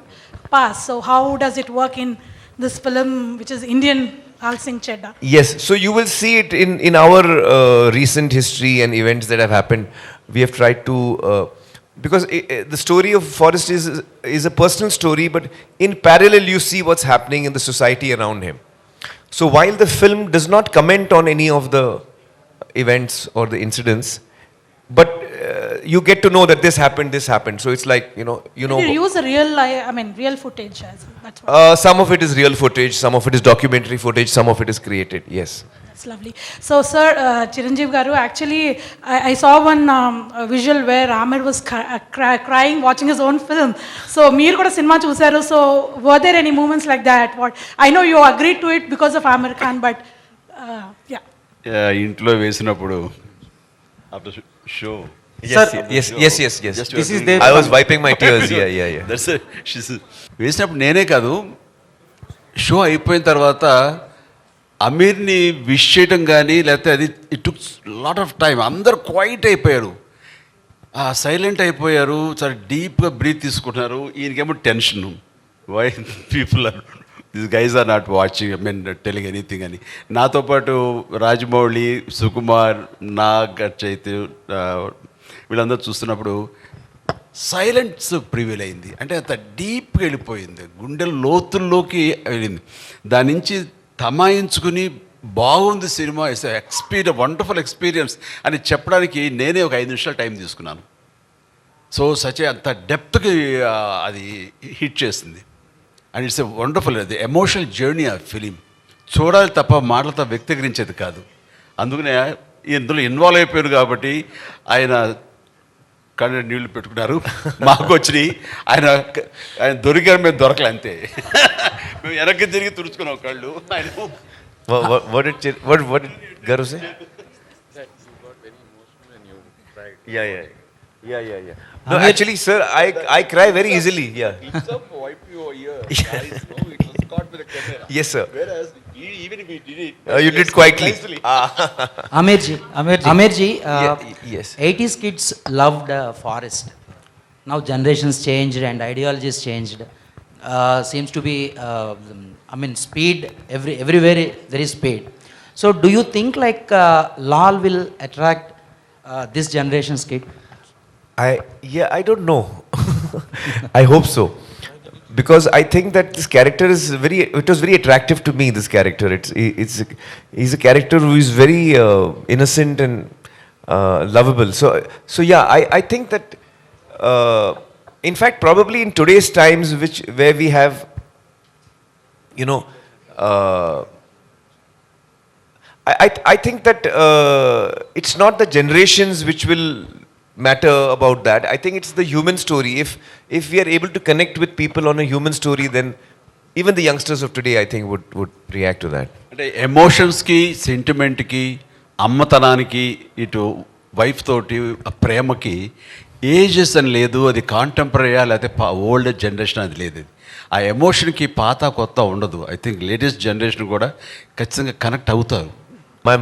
past. So how does it work in this film, which is Indian Laal Singh Chaddha? Yes, so you will see it in our recent history and events that have happened. We have tried to, because the story of Forrest is a personal story, but in parallel you see what's happening in the society around him. So while the film does not comment on any of the events or the incidents, but you get to know that this happened. So it's like, Did you use a real footage? That's what. Some of it is real footage, some of it is documentary footage, some of it is created, yes. That's lovely. So, sir, Chiranjeevi Garu, actually, I saw one visual where Amir was crying watching his own film. So, Meer kuda cinema chusaru. So, were there any moments like that? I know you agreed to it because of Amir Khan, but yeah. ఇంట్లో వేసినప్పుడు after show. Yes. This is I was wiping my tears. Yeah. That's it. వేసినప్పుడు నేనే కాదు, show అయిపోయిన తర్వాత అమీర్ని wish చేయడం కానీ లేకపోతే అది it took lot of time. అందరు క్వైట్ అయిపోయారు, సైలెంట్ అయిపోయారు, చాలా డీప్గా బ్రీత్ తీసుకుంటున్నారు. ఈయనకేమో tension, why people are this guys are not watching, telling anything అని. నాతో పాటు రాజమౌళి, సుకుమార్, నాగ చైతన్య వీళ్ళందరూ చూస్తున్నప్పుడు సైలెన్స్ ప్రివేల్ అయింది. అంటే అంత డీప్గా వెళ్ళిపోయింది, గుండెల లోతుల్లోకి వెళ్ళింది. దాని నుంచి తమాయించుకుని బాగుంది సినిమా, ఇట్స్ వండర్ఫుల్ ఎక్స్పీరియన్స్ అని చెప్పడానికి నేనే ఒక 5 నిమిషాలు టైం తీసుకున్నాను. సో అంత డెప్త్కి అది హిట్ చేసింది. అండ్ ఇట్స్ ఎ వండర్ఫుల్, అది ఎమోషనల్ జర్నీ ఆ ఫిలిం. చూడాలి తప్ప మాటలతో వ్యక్తీకరించేది కాదు. అందుకనే ఇందులో ఇన్వాల్వ్ అయిపోయారు కాబట్టి ఆయన కళ్ళు నీళ్లు పెట్టుకున్నారు, మాకు వచ్చినాయి. ఆయన దొరికారు, మేము దొరకలే అంతే. మేము వెనక్కి తిరిగి తుడుచుకున్నాం కళ్ళు. ఆయన What did Garu say? That you got very emotional and you cried. Yeah. No, actually, sir, I cry very easily. Yeah. It's up, wipe your ear. Guys, no, it was caught with a camera. Yes, sir. Whereas even if we did it, You did quietly. Amirji, Yes. 80s kids loved Forest. Now generations changed and ideologies changed. Seems to be, speed, everywhere there is speed. So do you think like Laal will attract this generation's kid? I don't know. I hope so. Because I think that this character it was very attractive to me, this character. He's a character who is very innocent and lovable. So yeah, I think that, in fact, probably in today's times, where we have, I think that it's not the generations which will matter about that. I think it's the human story. If we are able to connect with people on a human story, then even the youngsters of today, I think, would react to that. అంటే ఎమోషన్స్కి, సెంటిమెంట్కి, అమ్మతనానికి, ఇటు wife తోటి ప్రేమకి ages అని లేదు. అది కాంటెంపరీయా లేకపోతే old generation అది లేదు. ఆ ఎమోషన్కి పాత కొత్త ఉండదు. ఐ థింక్ లేటెస్ట్ జనరేషన్ కూడా ఖచ్చితంగా కనెక్ట్ అవుతారు. my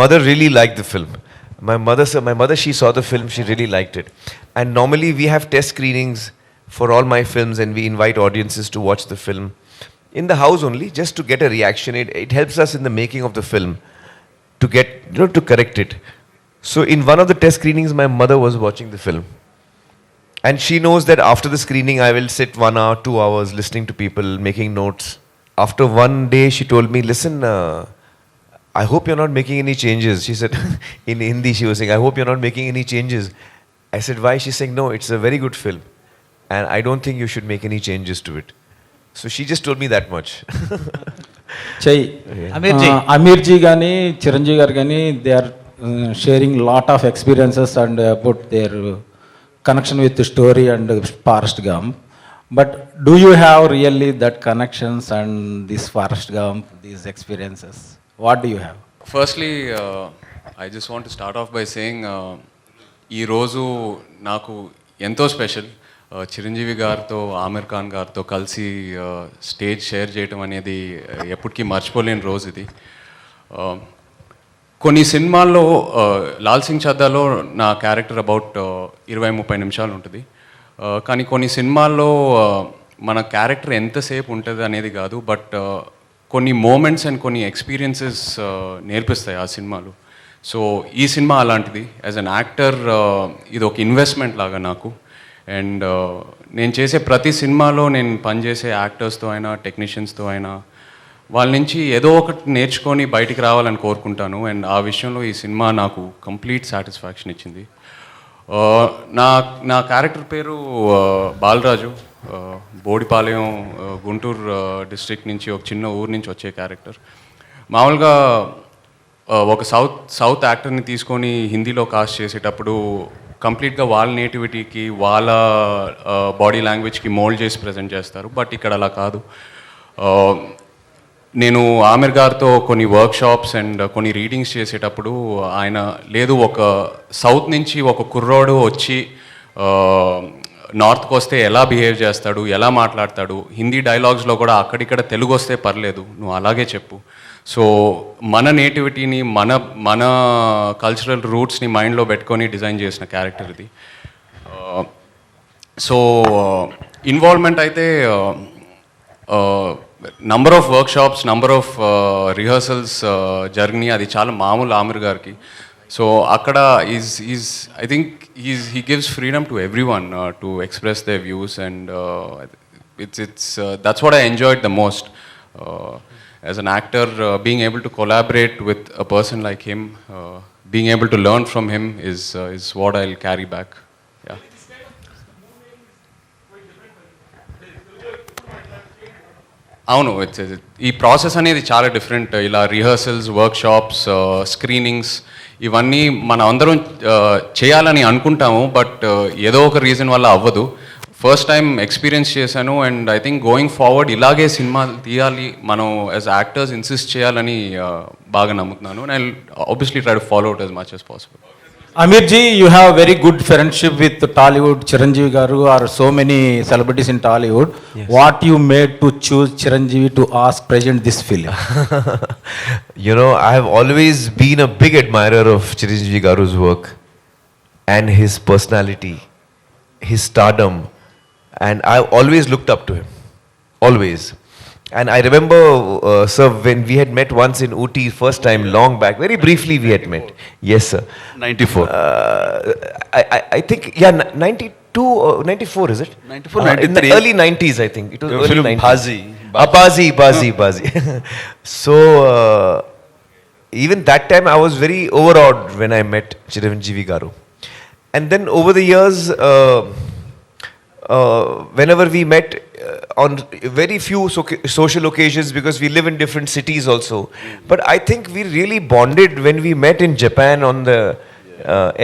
mother really liked the film. My mother, she saw the film, she really liked it. And normally we have test screenings for all my films, and we invite audiences to watch the film in the house only, just to get a reaction. It helps us in the making of the film to get, to correct it. So in one of the test screenings, my mother was watching the film. And she knows that after the screening, I will sit 1 hour, 2 hours listening to people, making notes. After one day, she told me, listen, I hope you're not making any changes. She said, in Hindi, she was saying, I hope you're not making any changes. I said, why? She's saying, no, it's a very good film. And I don't think you should make any changes to it. So she just told me that much. చెయ్యి Aamir G కానీ చిరంజీవి గారు కానీ they are sharing lot of experiences and about their connection with story and Forrest Gump but do you have really that connections and this Forrest Gump these experiences what do you have? Firstly I just want to start off by saying ఈరోజు నాకు ఎంతో special. Chiranjeevi గారితో ఆమిర్ ఖాన్ గారితో కలిసి stage share చేయటం అనేది ఎప్పటికీ మర్చిపోలేని రోజు ఇది. కొన్ని సినిమాల్లో లాల్ సింగ్ చద్దాలో నా క్యారెక్టర్ అబౌట్ 20-30 నిమిషాలు ఉంటుంది. కానీ కొన్ని సినిమాల్లో మన క్యారెక్టర్ ఎంతసేపు ఉంటుంది అనేది కాదు, బట్ కొన్ని మూమెంట్స్ అండ్ కొన్ని ఎక్స్పీరియన్సెస్ నేర్పిస్తాయి ఆ సినిమాలు. సో ఈ సినిమా అలాంటిది. యాజ్ అన్ యాక్టర్ ఇది ఒక ఇన్వెస్ట్మెంట్ లాగా నాకు. అండ్ నేను చేసే ప్రతి సినిమాలో నేను పనిచేసే యాక్టర్స్తో అయినా టెక్నీషియన్స్తో అయినా వాళ్ళ నుంచి ఏదో ఒకటి నేర్చుకొని బయటికి రావాలని కోరుకుంటాను. అండ్ ఆ విషయంలో ఈ సినిమా నాకు కంప్లీట్ సాటిస్ఫాక్షన్ ఇచ్చింది. నా క్యారెక్టర్ పేరు బాలరాజు. బోడిపాలెం గుంటూరు డిస్ట్రిక్ట్ నుంచి, ఒక చిన్న ఊరు నుంచి వచ్చే క్యారెక్టర్. మామూలుగా ఒక సౌత్ యాక్టర్ని తీసుకొని హిందీలో కాస్ట్ చేసేటప్పుడు కంప్లీట్గా వాళ్ళ నేటివిటీకి వాళ్ళ బాడీ లాంగ్వేజ్కి మోల్డ్ చేసి ప్రజెంట్ చేస్తారు. బట్ ఇక్కడ అలా కాదు. నేను ఆమిర్ గారితో కొన్ని వర్క్షాప్స్ అండ్ కొన్ని రీడింగ్స్ చేసేటప్పుడు ఆయన లేదు, ఒక సౌత్ నుంచి ఒక కుర్రోడు వచ్చి నార్త్కి వస్తే ఎలా బిహేవ్ చేస్తాడు, ఎలా మాట్లాడతాడు, హిందీ డైలాగ్స్లో కూడా అక్కడిక్కడ తెలుగు వస్తే పర్లేదు, నువ్వు అలాగే చెప్పు. సో మన నేటివిటీని మన కల్చరల్ రూట్స్ని మైండ్లో పెట్టుకొని డిజైన్ చేసిన క్యారెక్టర్ ఇది. సో ఇన్వాల్వ్మెంట్ అయితే number of workshops, number of rehearsals జరిగినాయి. అది చాలా మామూలు ఆమిర్ గారికి. సో అక్కడ I think he gives freedom to everyone to express their views, and that's what I enjoyed the most. As an actor, being able to collaborate with a person like him, being able to learn from him is what I'll carry back. Yeah. అవును, ఈ process అనేది చాలా different. ఇలా rehearsals, workshops, screenings ఇవన్నీ మనం అందరం చేయాలని అనుకుంటాము, బట్ ఏదో ఒక రీజన్ వల్ల అవ్వదు. ఫస్ట్ టైం ఎక్స్పీరియన్స్ చేశాను, and I think going forward ఇలాగే సినిమా తీయాలి, మనం యాజ్ యాక్టర్స్ ఇన్సిస్ట్ చేయాలని బాగా నమ్ముతున్నాను. And I obviously try to follow it as much as possible. Amir ji, you have very good friendship with Tollywood, Chiranjeevi garu, or so many celebrities in Tollywood. Yes. What you made to choose Chiranjeevi to ask present this film? I have always been a big admirer of Chiranjeevi garu's work and his personality, his stardom, and I always looked up to him, always. And I remember, sir, when we had met once in Ooty, first time, long back, very briefly we had met. Yes, sir. 94. I think, yeah, 92 or 94, is it? 94, 93. In the early 90s, I think. It was early film 90s. Bazi. So, even that time I was very overawed when I met Chiranjeevi garu. And then over the years, whenever we met on very few social occasions, because we live in different cities also, but I think we really bonded when we met in Japan on the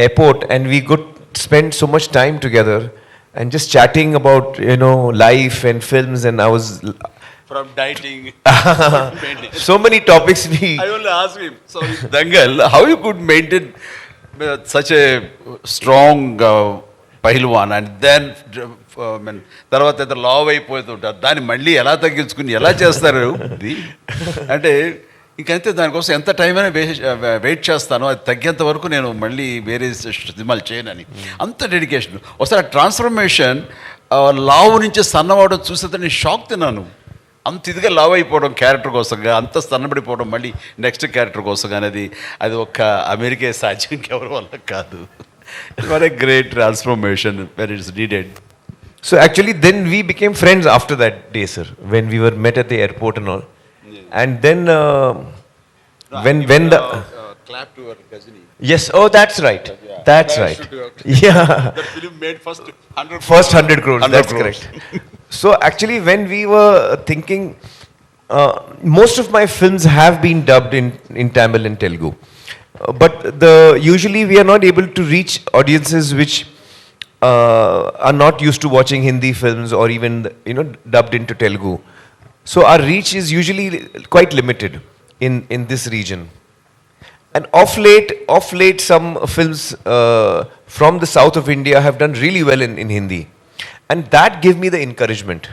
airport, and we could spend so much time together and just chatting about life and films, and I was from dieting. So many topics I only asked him, sorry, Dangal, how you could maintain such a strong పహిల్వాన్, and then తర్వాత లావ్ అయిపోతుంటారు, దాన్ని మళ్ళీ ఎలా తగ్గించుకుని ఎలా చేస్తారు ఇది అంటే ఇంకంతే దానికోసం ఎంత టైం అయినా వెయిట్ చేస్తానో అది తగ్గేంత వరకు నేను మళ్ళీ వేరే సినిమాలు చేయనని అంత డెడికేషన్. ఒకసారి ట్రాన్స్ఫర్మేషన్ లావు నుంచి సన్నవడం చూసేది నేను షాక్ తిన్నాను. అంత ఇదిగా లావ్ అయిపోవడం క్యారెక్టర్ కోసంగా, అంత సన్నబడిపోవడం మళ్ళీ నెక్స్ట్ క్యారెక్టర్ కోసం అనేది అది ఒక్క అమెరికే సాధ్యం, ఎవరి వల్ల కాదు. Very great transformation where it's needed. So actually then we became friends after that day, sir, when we were met at the airport and all. And then when the clap to her Gajini. yes, oh that's right. That's right. Yeah. That film made first 100 crores. That's correct. So actually when we were thinking, most of my films have been dubbed in Tamil and Telugu. But usually we are not able to reach audiences which are not used to watching Hindi films or even dubbed into Telugu. So our reach is usually quite limited in this region. And of late some films from the south of India have done really well in Hindi. And that gave me the encouragement.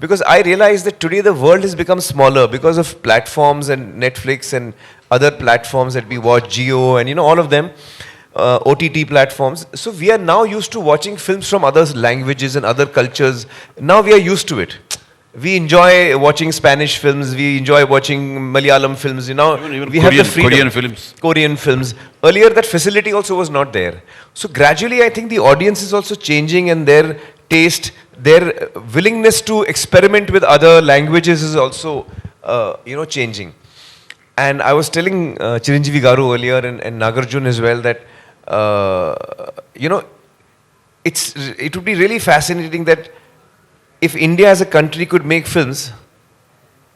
Because I realized that today the world has become smaller because of platforms and Netflix and other platforms that we watch, Jio and all of them. OTT platforms. So we are now used to watching films from other languages and other cultures. Now we are used to it. We enjoy watching Spanish films. We enjoy watching Malayalam films. Even we have the freedom. Korean films. Earlier that facility also was not there. So gradually I think the audience is also changing, and their taste, their willingness to experiment with other languages is also changing. And I was telling Chiranjeevi Garu earlier and Nagarjun as well that it would be really fascinating that if India as a country could make films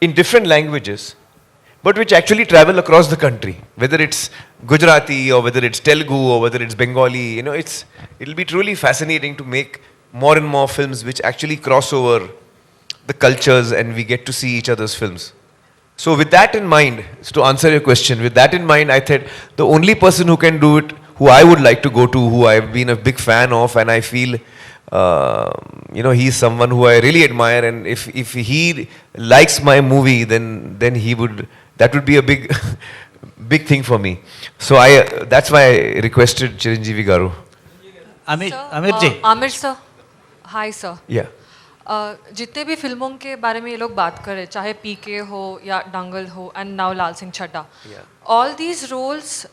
in different languages, but which actually travel across the country, whether it's Gujarati or whether it's Telugu or whether it's Bengali, it'll be truly fascinating to make more and more films which actually cross over the cultures and we get to see each other's films. So with that in mind, to answer your question, with that in mind, I thought the only person who can do it, who I would like to go to, who I've been a big fan of, and I feel, he's someone who I really admire, and if he likes my movie, then that would be a big thing for me. So that's why I requested Chiranjeevi Garu. Amir ji. Amir sir, hi sir. Yeah. जितने भी फिल्मों के बारे में ये लोग बात करें, चाहे पीके हो या दंगल हो and now Laal Singh Chaddha, all these roles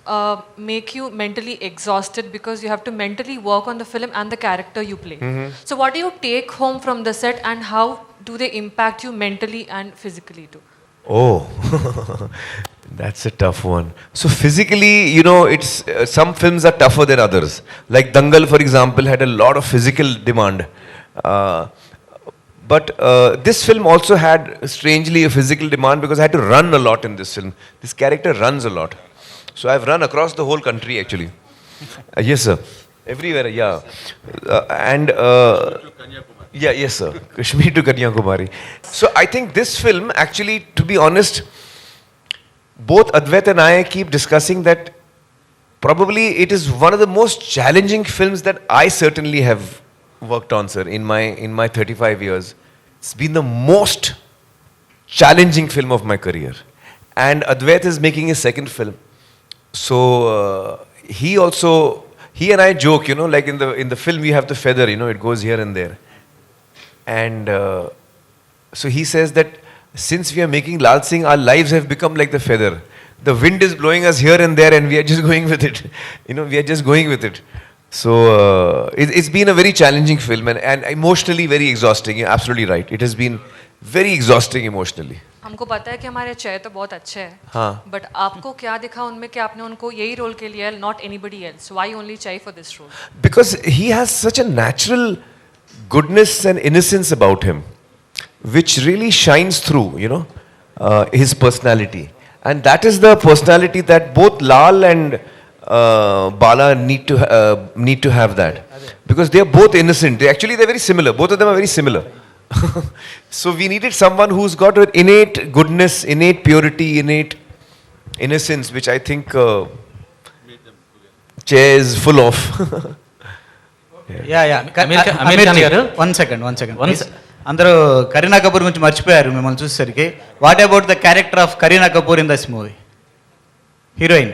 make you mentally exhausted because you have to mentally work on the film and the character you play. So what do you take home from the set and how do they impact you mentally and physically too? Oh, that's a tough one. So physically, it's some films are tougher than others. Like Dangal, for example, had a lot of physical demand. But this film also had strangely a physical demand because I had to run a lot in this film. This character runs a lot. So I've run across the whole country actually. Yes, sir. Everywhere, yeah. Yes, sir. Kashmir to Kanyakumari. So I think this film actually, to be honest, both Advait and I keep discussing that probably it is one of the most challenging films that I certainly have worked on, sir, in my 35 years. It's been the most challenging film of my career. And Advait is making his second film. So he and I joke, like in the film you have the feather, it goes here and there. And so he says that since we are making Laal Singh, our lives have become like the feather. The wind is blowing us here and there and we are just going with it. We are just going with it. So it's been a very challenging film and emotionally very exhausting. You're absolutely right. It has been very exhausting emotionally. हमको पता है कि हमारे चय तो बहुत अच्छे हैं, हाँ. बट आपको क्या दिखा उनमें कि आपने उनको यही रोल के लिए, not anybody else? Why only Chai for this role? Because he has such a natural goodness and innocence about him, which really shines through, his personality. And that is the personality that both Lal and Bala need to have that, because they are both innocent. They're very similar. Both of them are very similar. So we needed someone who's got an innate goodness, innate purity, innate innocence, which I think Che is full of. Yeah. Amir Khan garu, one second. అందరూ కరీనా కపూర్ గురించి మర్చిపోయారు మిమ్మల్ని చూసేసరికి. What about the character of Kareena Kapoor in this movie, heroine?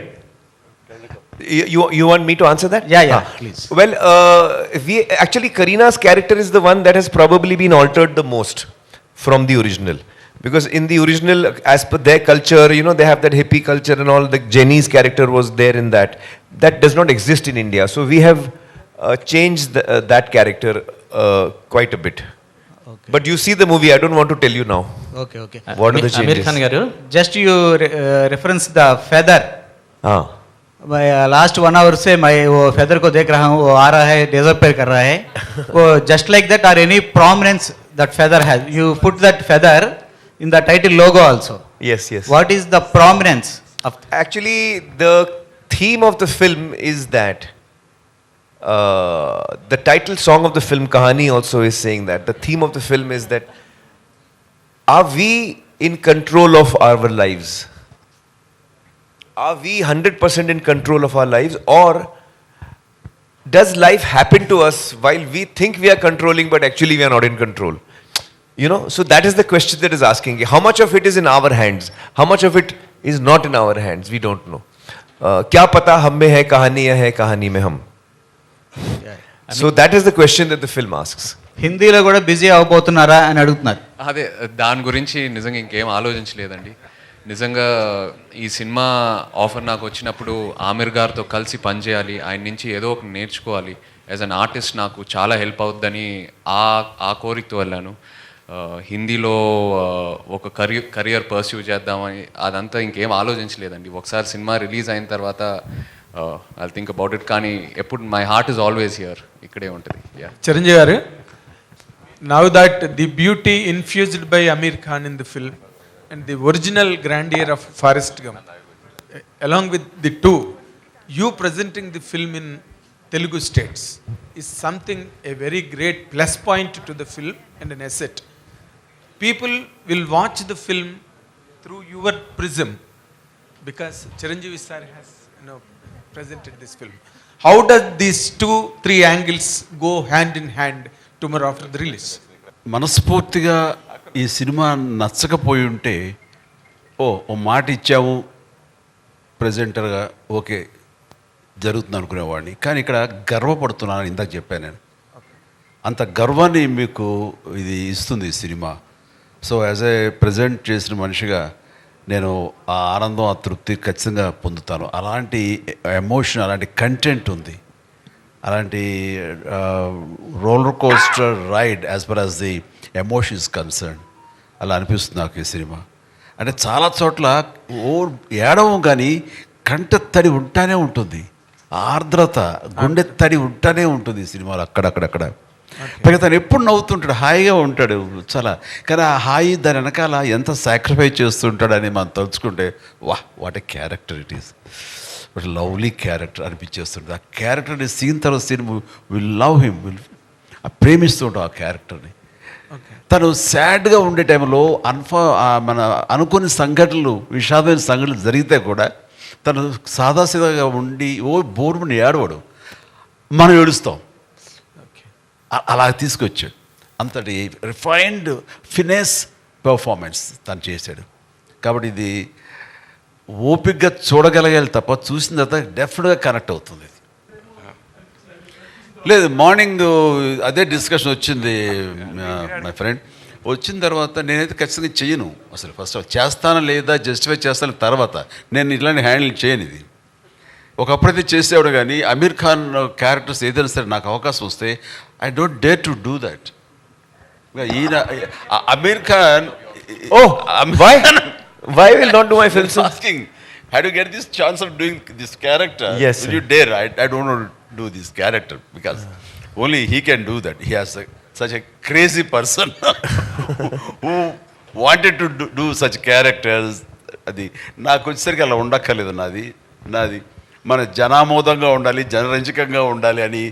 You want me to answer that? Yeah, please. Well, we actually Karina's character is the one that has probably been altered the most from the original, because in the original, as per their culture, you know, they have that hippie culture and all. The Jenny's character was there in that. That does not exist in India. So we have changed that character quite a bit. Okay. But you see the movie. I don't want to tell you now. Okay. What are the changes? Amir Khan garu, just you reference the feather. Last 1 hour से मैं वो feather को देख रहा हूँ, वो आ रहा है, डिसअपियर कर रहा है. वो just like that are any prominence that feather has, you put that feather in the title logo also. Yes. What is the prominence of? Actually, the theme of the film is that the title song of the film Kahani also is saying that the theme of the film is that, are we in control of our lives? Are we 100% in control of our lives, or does life happen to us while we think we are controlling but actually we are not in control? You know, so that is the question that is asking. How much of it is in our hands? How much of it is not in our hands? We don't know. क्या पता हम में है कहानी या है कहानी में हम? So that is the question that the film asks. హిందీలో కూడా బిజీ అవబోతున్నారా అని అడుగుతున్నారు. అదే దాని గురించి నిజంగా ఇంకేం ఆలోచించలేదండి. నిజంగా ఈ సినిమా ఆఫర్ నాకు వచ్చినప్పుడు ఆమిర్ గారితో కలిసి పనిచేయాలి, ఆయన నుంచి ఏదో ఒక నేర్చుకోవాలి, యాజ్ అన్ ఆర్టిస్ట్ నాకు చాలా హెల్ప్ అవుద్దని ఆ కోరికతో వెళ్ళాను. హిందీలో ఒక కెరియర్ పర్స్యూ చేద్దామని అదంతా ఇంకేం ఆలోచించలేదండి. ఒకసారి సినిమా రిలీజ్ అయిన తర్వాత ఐ థింక్ అబౌట్ ఇట్. కానీ ఎప్పుడు my heart is always here, ఇక్కడే ఉంటుంది. Chiranjeevi garu, now that the beauty infused by Aamir Khan in the film and the original grandeur of Forrest Gump, along with the two, you presenting the film in Telugu states is something, a very great plus point to the film and an asset. People will watch the film through your prism because Chiranjeevi sir has, presented this film. How does these 2-3 angles go hand in hand tomorrow after the release? మనస్ఫూర్తిగా ఈ cinema నచ్చకపోయి ఉంటే ఓ మాట ఇచ్చాము ప్రజెంటర్గా, okay జరుగుతుంది అనుకునేవాడిని. కానీ ఇక్కడ గర్వపడుతున్నాను, ఇందాక చెప్పాను నేను. అంత గర్వాన్ని మీకు ఇది ఇస్తుంది ఈ cinema. So as a present చేసిన మనిషిగా నేను ఆ ఆనందం, ఆ తృప్తి ఖచ్చితంగా పొందుతాను. అలాంటి ఎమోషన్, అలాంటి కంటెంట్ ఉంది, అలాంటి roller coaster ride as per as the emotion is concern. అలా అనిపిస్తుంది నాకు ఈ సినిమా. అంటే చాలా చోట్ల ఏడవం కానీ కంట తడి ఉంటానే ఉంటుంది, ఆర్ద్రత, గుండె తడి ఉంటానే ఉంటుంది ఈ సినిమాలో అక్కడక్కడక్కడ. పైగా తను ఎప్పుడు నవ్వుతుంటాడు, హాయిగా ఉంటాడు చాలా. కానీ ఆ హాయి దాని వెనకాల ఎంత సాక్రిఫైస్ చేస్తుంటాడని మనం తలుచుకుంటే what a character it is, what lovely character అనిపించేస్తుంటుంది. ఆ క్యారెక్టర్ని సీన్ తర్వాత సీన్ విల్ లవ్ హిమ్, ప్రేమిస్తూ ఉంటాం ఆ క్యారెక్టర్ని. తను సాడ్గా ఉండే టైంలో మన అనుకోని సంఘటనలు, విషాదమైన సంఘటనలు జరిగితే కూడా తను సాదాసీదాగా ఉండి బోర్మని ఏడవాడు, మనం ఏడుస్తాం. అలా తీసుకొచ్చాడు. అంతటి రిఫైన్డ్ ఫినెస్ పెర్ఫార్మెన్స్ తను చేశాడు. కాబట్టి ఇది ఓపికగా చూడగలగాలి తప్ప చూసిన తర్వాత డెఫినెట్గా కనెక్ట్ అవుతుంది. లేదు, మార్నింగ్ అదే డిస్కషన్ వచ్చింది మై ఫ్రెండ్. వచ్చిన తర్వాత నేనైతే ఖచ్చితంగా చెయ్యను అసలు. ఫస్ట్ చేస్తానా లేదా జస్టిఫై చేస్తాను తర్వాత, నేను ఇలాంటి హ్యాండిల్ చేయను. ఇది ఒకప్పుడైతే చేసేవాడు, కానీ అమీర్ ఖాన్ క్యారెక్టర్స్ ఏదైనా సరే నాకు అవకాశం వస్తే I don't dare to do that. ఈయన Aamir Khan, why will not do my films? Asking, how do you get this chance of doing this character? Yes, will you dare? I don't want to do this character because only he can do that. He has such a crazy person who wanted to do such characters. అది నాకు వచ్చేసరికి అలా ఉండక్కర్లేదు. నాది మన జనామోదంగా ఉండాలి, జనరంజకంగా ఉండాలి అని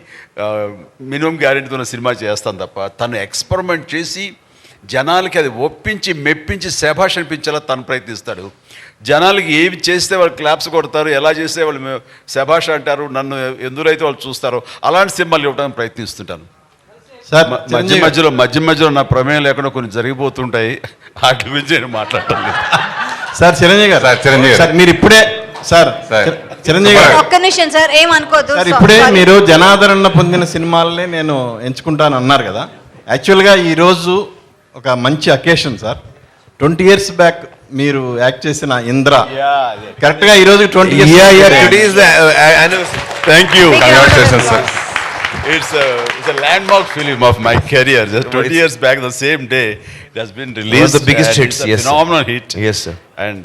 minimum గ్యారెంటీతో cinema చేస్తాను తప్ప, తను ఎక్స్పెరిమెంట్ చేసి జనాలకి అది ఒప్పించి మెప్పించి శభాష్ అనిపించేలా తను ప్రయత్నిస్తాడు. జనాలకి ఏవి చేస్తే వాళ్ళు క్లాప్స్ కొడతారు, ఎలా చేస్తే వాళ్ళు శభాష్ అంటారు, నన్ను ఎందులో అయితే వాళ్ళు చూస్తారో అలాంటి సినిమాలు ఇవ్వడానికి ప్రయత్నిస్తుంటాను. సార్ మధ్య మధ్యలో నా ప్రమేయం లేకుండా కొన్ని జరిగిపోతుంటాయి, వాటి గురించి నేను మాట్లాడటం లేదు. సార్ చిరంజీవి గారు, సార్ మీరు ఇప్పుడే సార్ చిరంజీవి గారు ఒక్క నిమిషం సార్, ఏమనుకోదు సార్, ఇప్పుడే మీరు జనాదరణ పొందిన సినిమాలనే నేను ఎంచుకుంటాను అన్నారు కదా. యాక్చువల్గా ఈరోజు ఒక మంచి అకేషన్ సార్. 20 years బ్యాక్ మీరు యాక్ట్ చేసిన ఇంద్ర కరెక్ట్గా ఈరోజు 20 years. Thank you, congratulations sir. It's a landmark film of my career. Just 20 years back, the same day, it has been released. One of the biggest hits, it's a yes. phenomenal hit. Yes, sir. And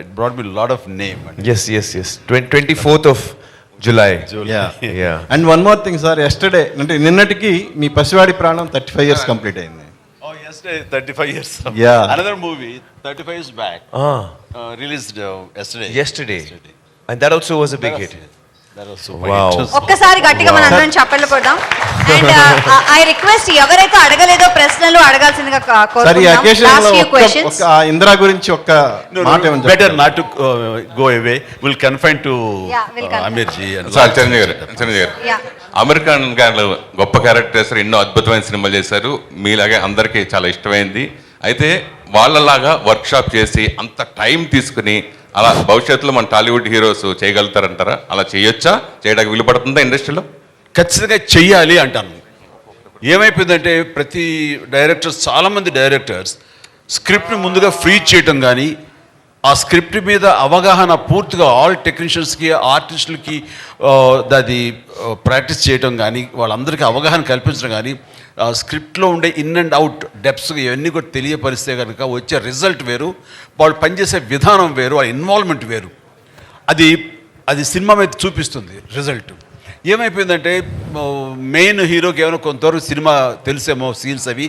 it brought me a lot of name. Yes. 24th of July. Yeah. And one more thing, sir. Yesterday, అంటే నిన్నటికి మీ పసివాడి ప్రాణం 35 years complete అయింది. Oh, yesterday, 35 years. Yeah. Another movie, 35 years back, released yesterday. And that also was a big hit. That was so wow. ఒక్కసారి గట్టిగా మన అందరం చప్పట్లు కొడదాం. అండ్ ఐ రిక్వెస్ట్ ఎవరైతే అడగలేదో ప్రశ్నలు అడగాల్సిందిగా సార్, ఈ కోరుకుంటున్నాం. అకేషన్ లాస్ట్ లో ఫ్యూ క్వశ్చన్స్. ఒక ఇందిరా గురించి ఒక మాట ఏమని better not to go away. Will confine to Aamir ji. Chiranjeevi garu, American గారు గొప్ప క్యారెక్టర్స్, ఎన్నో అద్భుతమైన సినిమాలు చేశారు. మీలాగే అందరికీ చాలా ఇష్టమైంది. అయితే వాళ్ళలాగా వర్క్షాప్ చేసి అంత టైం తీసుకుని అలా భవిష్యత్తులో మన టాలీవుడ్ హీరోస్ చేయగలుగుతారంటారా? అలా చేయొచ్చా? చేయడానికి వీలు పడుతుందా ఇండస్ట్రీలో? ఖచ్చితంగా చెయ్యాలి అంటాను. ఏమైపోయిందంటే ప్రతి డైరెక్టర్స్, చాలామంది డైరెక్టర్స్ స్క్రిప్ట్ని ముందుగా ఫ్రీజ్ చేయటం కానీ, ఆ స్క్రిప్ట్ మీద అవగాహన పూర్తిగా ఆల్ టెక్నీషియన్స్కి, ఆర్టిస్టులకి అది ప్రాక్టీస్ చేయటం కానీ, వాళ్ళందరికీ అవగాహన కల్పించడం కానీ, స్క్రిప్ట్లో ఉండే ఇన్ అండ్ అవుట్ డెప్స్ ఇవన్నీ కూడా తెలియపరిస్తే కనుక వచ్చే రిజల్ట్ వేరు, వాళ్ళు పనిచేసే విధానం వేరు, వాళ్ళ ఇన్వాల్వ్మెంట్ వేరు. అది సినిమా మీద చూపిస్తుంది రిజల్ట్. ఏమైపోయిందంటే మెయిన్ హీరోకి ఏమైనా కొంతవరకు సినిమా తెలిసేమో సీన్స్ అవి,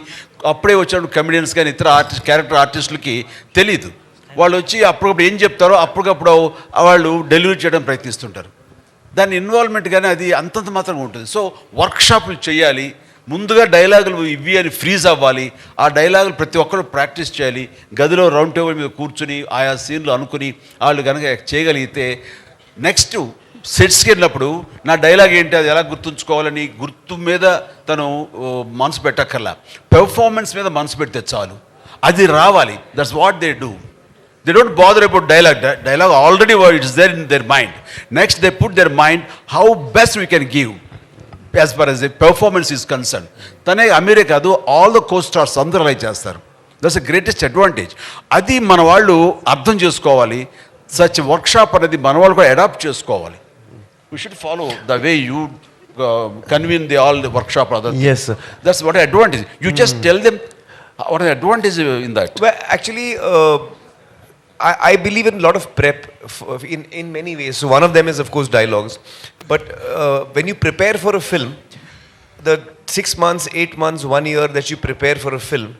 అప్పుడే వచ్చినప్పుడు కమెడియన్స్ కానీ ఇతర క్యారెక్టర్ ఆర్టిస్టులకి తెలియదు. వాళ్ళు వచ్చి అప్పటికప్పుడు ఏం చెప్తారో అప్పటికప్పుడు వాళ్ళు డెలివరీ చేయడం ప్రయత్నిస్తుంటారు. దాని ఇన్వాల్వ్మెంట్ కానీ అది అంతంత మాత్రంగా ఉంటుంది. సో వర్క్షాపులు చేయాలి, ముందుగా డైలాగులు ఇవి అని ఫ్రీజ్ అవ్వాలి, ఆ డైలాగులు ప్రతి ఒక్కరు ప్రాక్టీస్ చేయాలి. గదిలో రౌండ్ టేబుల్ మీద కూర్చుని ఆయా సీన్లు అనుకుని వాళ్ళు కనుక చేయగలిగితే నెక్స్ట్ సెట్స్కి వెళ్ళినప్పుడు నా డైలాగ్ ఏంటి, అది ఎలా గుర్తుంచుకోవాలని గుర్తు మీద తను మనసు పెట్టక్కర్లా, పెర్ఫార్మెన్స్ మీద మనసు పెడితే చాలు, అది రావాలి. That's what they do. They don't bother about dialogue. Dialogue already it's there in their mind. Next, they put their mind how best we can give as far as the performance is concerned. Tane Amir kadu all the co-stars అందరూ అలా చేస్తారు. That's the greatest advantage. అది మన వాళ్ళు అర్థం చేసుకోవాలి. Such workshop అనేది మన వాళ్ళు కూడా అడాప్ట్ చేసుకోవాలి. We should follow the way you convene all the workshop other things. Yes, sir. That's what advantage. You just tell them what are the advantage in that. Well, actually, I believe in a lot of prep in many ways. So one of them is, of course, dialogues. But when you prepare for a film, the 6 months, 8 months, 1 year that you prepare for a film,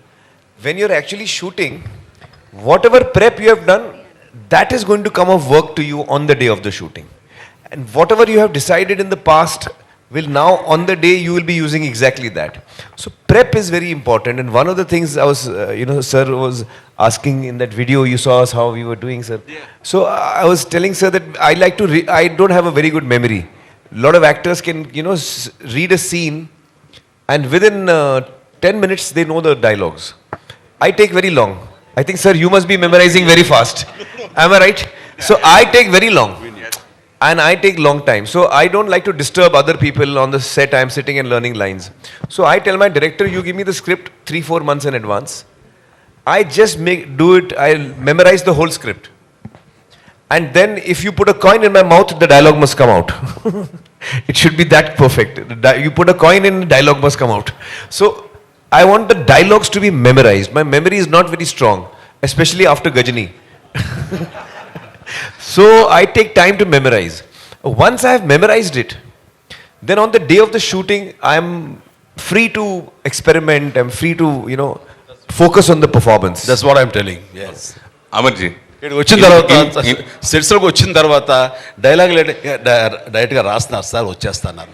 when you're actually shooting, whatever prep you have done, that is going to come of work to you on the day of the shooting. And whatever you have decided in the past will now on the day you will be using exactly that. So prep is very important. And one of the things I was, sir was asking in that video, you saw us how we were doing, sir. Yeah. So I was telling sir that I like to, I don't have a very good memory. A lot of actors can, read a scene and within 10 minutes they know the dialogues. I take very long. I think, sir, you must be memorizing very fast. Am I right? So I take very long. And I take long time. So I don't like to disturb other people on the set. I'm sitting and learning lines. So I tell my director, you give me the script 3-4 months in advance. I just do it. I'll memorize the whole script. And then if you put a coin in my mouth, the dialogue must come out. It should be that perfect. You put a coin in, dialogue must come out. So I want the dialogues to be memorized. My memory is not very strong, especially after Gajani. So I take time to memorize. Once I have memorized it, then on the day of the shooting, I'm free to experiment. I'm free to, focus on the performance. That's what I'm telling. Yes. Amarji. వచ్చిన తర్వాత సెట్స్లోకి వచ్చిన తర్వాత dialogue డైరెక్ట్గా రాస్తున్నారు sir, వచ్చేస్తున్నారు.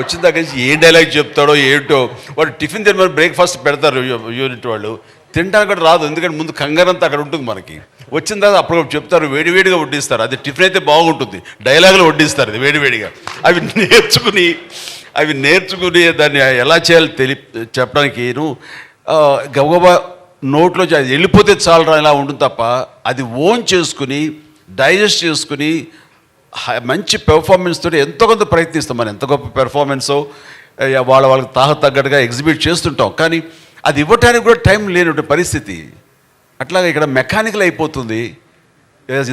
వచ్చిన దగ్గర నుంచి ఏ డైలాగ్ చెప్తాడో ఏంటో, వాడు టిఫిన్ తిని బ్రేక్ఫాస్ట్ పెడతారు యూనిట్ వాళ్ళు, తినడానికి కూడా రాదు, ఎందుకంటే ముందు కంగారంతా అక్కడ ఉంటుంది మనకి. వచ్చిన తర్వాత అప్పుడు చెప్తారు, వేడివేడిగా వడ్డిస్తారు. అది టిఫిన్ అయితే బాగుంటుంది, డైలాగులు వడ్డిస్తారు అది వేడివేడిగా. అవి నేర్చుకుని అవి నేర్చుకుని దాన్ని ఎలా చేయాలో చెప్పడానికి గబగబా నోట్లో అది వెళ్ళిపోతే చాలరా ఇలా ఉంటుంది తప్ప అది ఓన్ చేసుకుని డైజెస్ట్ చేసుకుని మంచి పెర్ఫార్మెన్స్ తోటి ఎంతో కొంత ప్రయత్నిస్తాం. మనం ఎంత గొప్ప పెర్ఫార్మెన్సో వాళ్ళకి తగ్గట్టుగా ఎగ్జిబిట్ చేస్తుంటాం, కానీ అది ఇవ్వటానికి కూడా టైం లేనటువంటి పరిస్థితి. అట్లాగే ఇక్కడ మెకానికల్ అయిపోతుంది.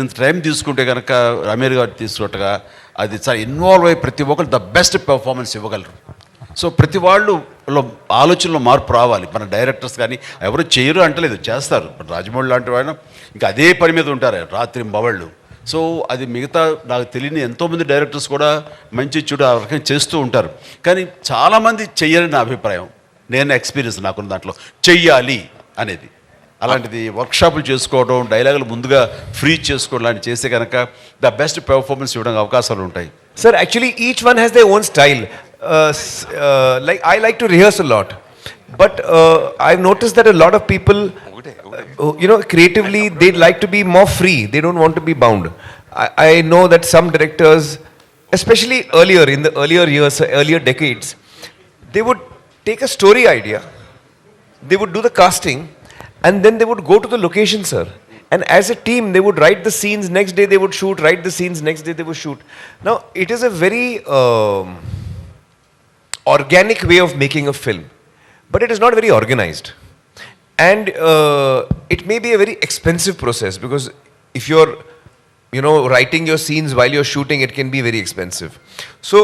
ఇంత టైం తీసుకుంటే కనుక అమీర్ గారు తీసుకున్నట్టుగా అది చాలా ఇన్వాల్వ్ అయ్యి ప్రతి ఒక్కరు ద బెస్ట్ పెర్ఫార్మెన్స్ ఇవ్వగలరు. సో ప్రతి వాళ్ళు ఆలోచనలో మార్పు రావాలి. మన డైరెక్టర్స్ కానీ ఎవరు చేయరు అంటలేదు, చేస్తారు. రాజమౌళి లాంటి వాళ్ళు ఇంకా అదే పని మీద ఉంటారు రాత్రి బవళ్ళు. సో అది మిగతా నాకు తెలియని ఎంతోమంది డైరెక్టర్స్ కూడా మంచి చెడు ఆ రకంగా చేస్తూ ఉంటారు, కానీ చాలామంది చెయ్యాలని నా అభిప్రాయం. నేను ఎక్స్పీరియన్స్ నాకున్న దాంట్లో చెయ్యాలి అనేది. అలాంటిది వర్క్షాపులు చేసుకోవడం, డైలాగులు ముందుగా ఫ్రీ చేసుకోవడం లాంటివి చేస్తే కనుక ద బెస్ట్ పెర్ఫార్మెన్స్ ఇవ్వడానికి అవకాశాలు ఉంటాయి. Sir, actually each one has their own style. Like I like to rehearse a lot, but I've noticed that a lot of people, creatively they like to be more free. They don't want to be bound. I know that some directors, especially earlier in the earlier years, earlier decades, they would take a story idea, they would do the casting, and then they would go to the location, sir. And as a team, they would write the scenes, next day they would shoot, write the scenes, next day they would shoot. Now, it is a very organic way of making a film, but it is not very organized. And it may be a very expensive process, because if you're, writing your scenes while you're shooting, it can be very expensive. So,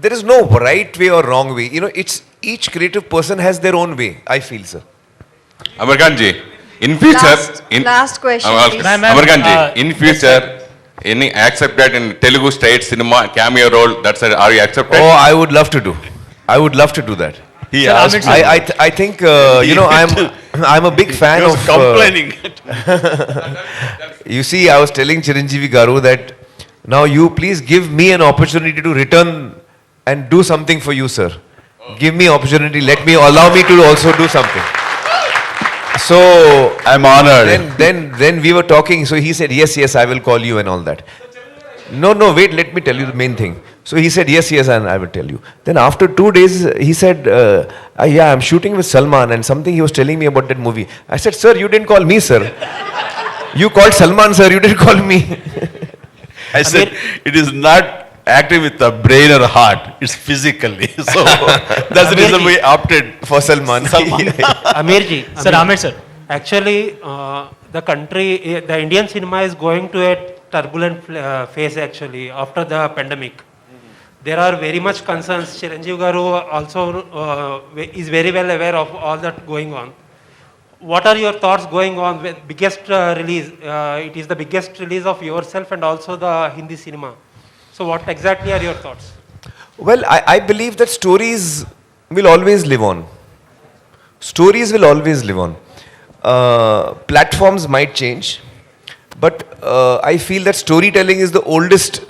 there is no right way or wrong way. It's each creative person has their own way, I feel, sir. Amir ji, in future, last question, please. Amir ji, in future, any accepted in Telugu state cinema cameo role? That's are you accepted? Oh, I would love to do. I would love to do that. He asked. I think I'm a big fan of. Complaining. You see, I was telling Chiranjeevi Garu that now you please give me an opportunity to return and do something for you, sir. Give me opportunity. Allow me to also do something. So I'm honored. Then we were talking. So he said, yes, I will call you and all that. No, wait, let me tell you the main thing. So he said, yes, and I will tell you. Then after 2 days, he said, yeah, I'm shooting with Salman and something he was telling me about that movie. I said, sir, you didn't call me, sir. You called Salman, sir, you didn't call me. I said, it is not acting with the brain or heart, it's physically. So that's the reason we opted for Salman. Amir ji, sir, Amir sir. Actually, the country, the Indian cinema is going to a turbulent phase actually after the pandemic. There are very much concerns. Chiranjeevi Garu also is very well aware of all that going on. What are your thoughts going on with biggest release? It is the biggest release of yourself and also the Hindi cinema. So what exactly are your thoughts? Well, I believe that stories will always live on. Stories will always live on. Platforms might change, but I feel that storytelling is the oldest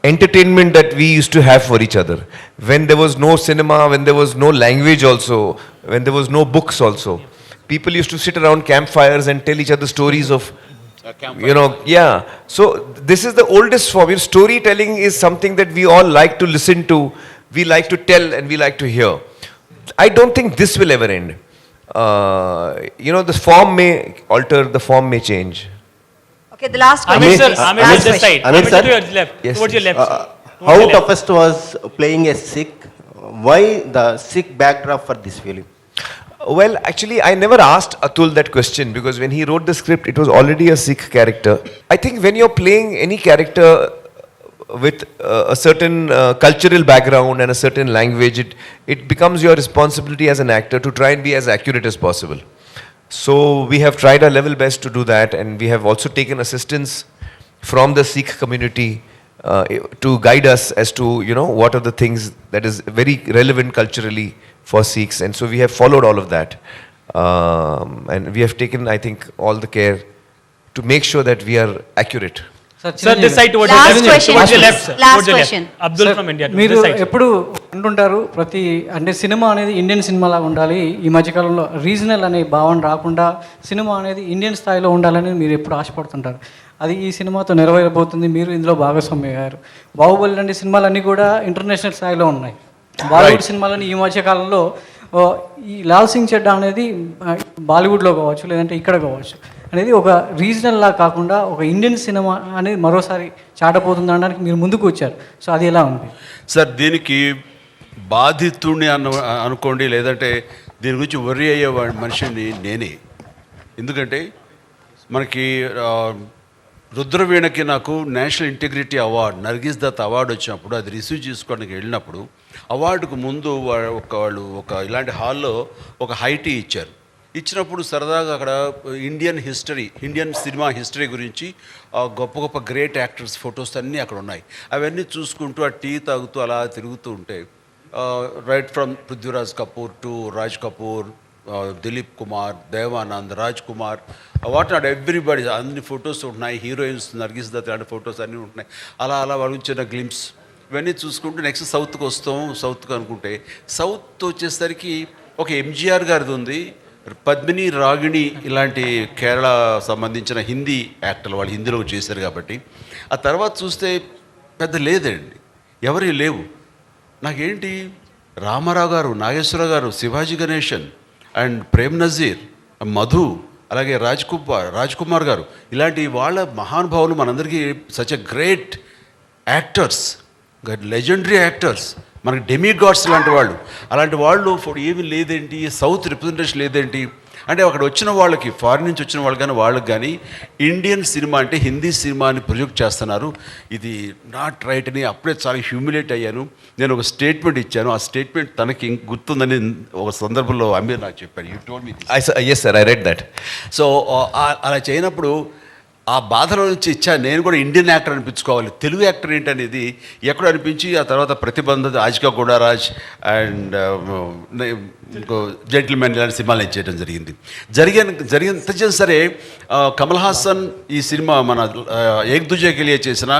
entertainment that we used to have for each other. When there was no cinema, when there was no language also, when there was no books also, people used to sit around campfires and tell each other stories of, So this is the oldest form. Storytelling is something that we all like to listen to, we like to tell, and we like to hear. I don't think this will ever end. The form may alter, the form may change. Okay, the last question. Amir this side. Amir sir, to your left. yes, Towards your left. How toughest was playing a Sikh? Why the Sikh backdrop for this film? Well, actually, I never asked Atul that question, because when he wrote the script, it was already a Sikh character. I think when you're playing any character with a certain cultural background and a certain language, it becomes your responsibility as an actor to try and be as accurate as possible. So we have tried our level best to do that, and we have also taken assistance from the Sikh community to guide us as to what are the things that is very relevant culturally for Sikhs, and so we have followed all of that, and we have taken, I think, all the care to make sure that we are accurate. Sir, this side towards your left, sir. Last question. Abdul from India. మీరు ఎప్పుడు అంటుంటారు ప్రతి అంటే cinema అనేది Indian cinema లాగా ఉండాలి, ఈ మధ్యకాలంలో రీజనల్ అనే భావన రాకుండా సినిమా అనేది ఇండియన్ స్థాయిలో ఉండాలని మీరు ఎప్పుడు ఆశపడుతుంటారు. అది ఈ సినిమాతో నెరవేరబోతుంది, మీరు ఇందులో భాగస్వామ్యయ్యారు. బాహుబలి లాంటి సినిమాలన్నీ కూడా ఇంటర్నేషనల్ స్థాయిలో ఉన్నాయి. బాలీవుడ్ సినిమాలని ఈ మధ్య కాలంలో ఈ లాల్ సింగ్ చెడ్డా అనేది బాలీవుడ్లో కావచ్చు లేదంటే ఇక్కడ కావచ్చు అనేది ఒక రీజనల్ లా కాకుండా ఒక ఇండియన్ సినిమా అనేది మరోసారి చాటపోతుంది అనడానికి మీరు ముందుకు వచ్చారు. సో అది ఎలా ఉంది సార్? దీనికి బాధితుడిని అనుకోండి, లేదంటే దీని గురించి వర్రీ అయ్యే మనిషిని నేనే. ఎందుకంటే మనకి రుద్రవీణకి నాకు national integrity award, Nargis Dutt award వచ్చినప్పుడు అది రిసీవ్ చేసుకోవడానికి వెళ్ళినప్పుడు అవార్డుకు ముందు వాళ్ళు ఒక ఇలాంటి హాల్లో ఒక హైటీ ఇచ్చారు. ఇచ్చినప్పుడు సరదాగా అక్కడ ఇండియన్ సినిమా హిస్టరీ గురించి గొప్ప గొప్ప గ్రేట్ యాక్టర్స్ ఫొటోస్ అన్నీ అక్కడ ఉన్నాయి. అవన్నీ చూసుకుంటూ ఆ టీ తాగుతూ అలా తిరుగుతూ ఉంటే right from Prithviraj Kapoor to Raj Kapoor, Dilip Kumar, Devanand, Raj Kumar, what not everybody, అన్ని ఫొటోస్ ఉంటున్నాయి. హీరోయిన్స్, నర్గిస్ దత్ లాంటి ఫొటోస్ అన్నీ ఉంటున్నాయి. అలా వాళ్ళ చిన్న గ్లిమ్స్ ఇవన్నీ చూసుకుంటూ నెక్స్ట్ సౌత్కి వస్తాం. సౌత్కి అనుకుంటే సౌత్ వచ్చేసరికి ఒక ఎంజీఆర్ గారిది ఉంది, పద్మిని, రాగిణి ఇలాంటి కేరళ సంబంధించిన హిందీ యాక్టర్లు, వాళ్ళు హిందీలో చేశారు కాబట్టి. ఆ తర్వాత చూస్తే పెద్ద లేదండి, ఎవరి లేవు. నాకేంటి రామారావు గారు, నాగేశ్వర గారు, శివాజీ గణేశన్ అండ్ ప్రేమ్ నజీర్, మధు, అలాగే రాజ్ కుమార్ గారు, ఇలాంటి వాళ్ళ మహానుభావులు మనందరికీ such a great actors, legendary actors, మనకి డెమిగాడ్స్ లాంటి వాళ్ళు. అలాంటి వాళ్ళు ఏమీ లేదేంటి, సౌత్ రిప్రజెంటేషన్ లేదేంటి అంటే అక్కడ వచ్చిన వాళ్ళకి, ఫారిన్ నుంచి వచ్చిన వాళ్ళు కానీ వాళ్ళకి కానీ ఇండియన్ సినిమా అంటే హిందీ సినిమాని ప్రొజెక్ట్ చేస్తున్నారు. ఇది నాట్ రైట్ అని అప్పుడే చాలా హ్యూమిలేట్ అయ్యాను. నేను ఒక స్టేట్మెంట్ ఇచ్చాను. ఆ స్టేట్మెంట్ తనకి గుర్తుందని ఒక సందర్భంలో అమీర్ నాకు చెప్పాడు. You told me this. Yes sir, I read that. So అలా చేయనప్పుడు ఆ బాధలో నుంచి నేను కూడా ఇండియన్ యాక్టర్ అనిపించుకోవాలి, తెలుగు యాక్టర్ ఏంటనేది ఎక్కడ అనిపించి ఆ తర్వాత ప్రతిబంధ, ఆజికా గోడారాజ్ అండ్ ఇంకో జెంటిల్మెన్ ఇలాంటి సినిమాలు నేను చేయడం జరిగిన సరే కమల్ హాసన్ ఈ సినిమా మన ఏక్ దుజే కే లియే చేసిన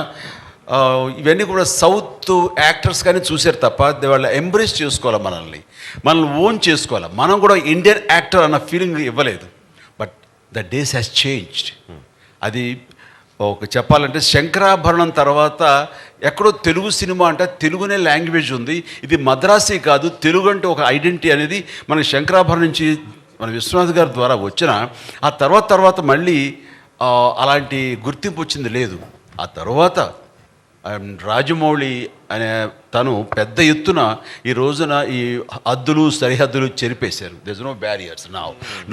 ఇవన్నీ కూడా సౌత్ యాక్టర్స్ కానీ చూశారు తప్ప వాళ్ళు ఎంబ్రేస్ చేసుకోవాలి, మనల్ని ఓన్ చేసుకోవాలి. మనం కూడా ఇండియన్ యాక్టర్ అన్న ఫీలింగ్ ఇవ్వలేదు. But the days has changed. అది ఒక చెప్పాలంటే శంకరాభరణం తర్వాత ఎక్కడో తెలుగు సినిమా అంటే తెలుగునే లాంగ్వేజ్ ఉంది, ఇది మద్రాసీ కాదు, తెలుగు అంటే ఒక ఐడెంటిటీ అనేది మనకి శంకరాభరణం నుంచి మన విశ్వనాథ్ గారి ద్వారా వచ్చిన ఆ తర్వాత మళ్ళీ అలాంటి గుర్తింపు వచ్చింది లేదు. ఆ తర్వాత రాజమౌళి అనే తను పెద్ద ఎత్తున ఈ రోజున ఈ సరిహద్దులు చెరిపేశారు. There is no barriers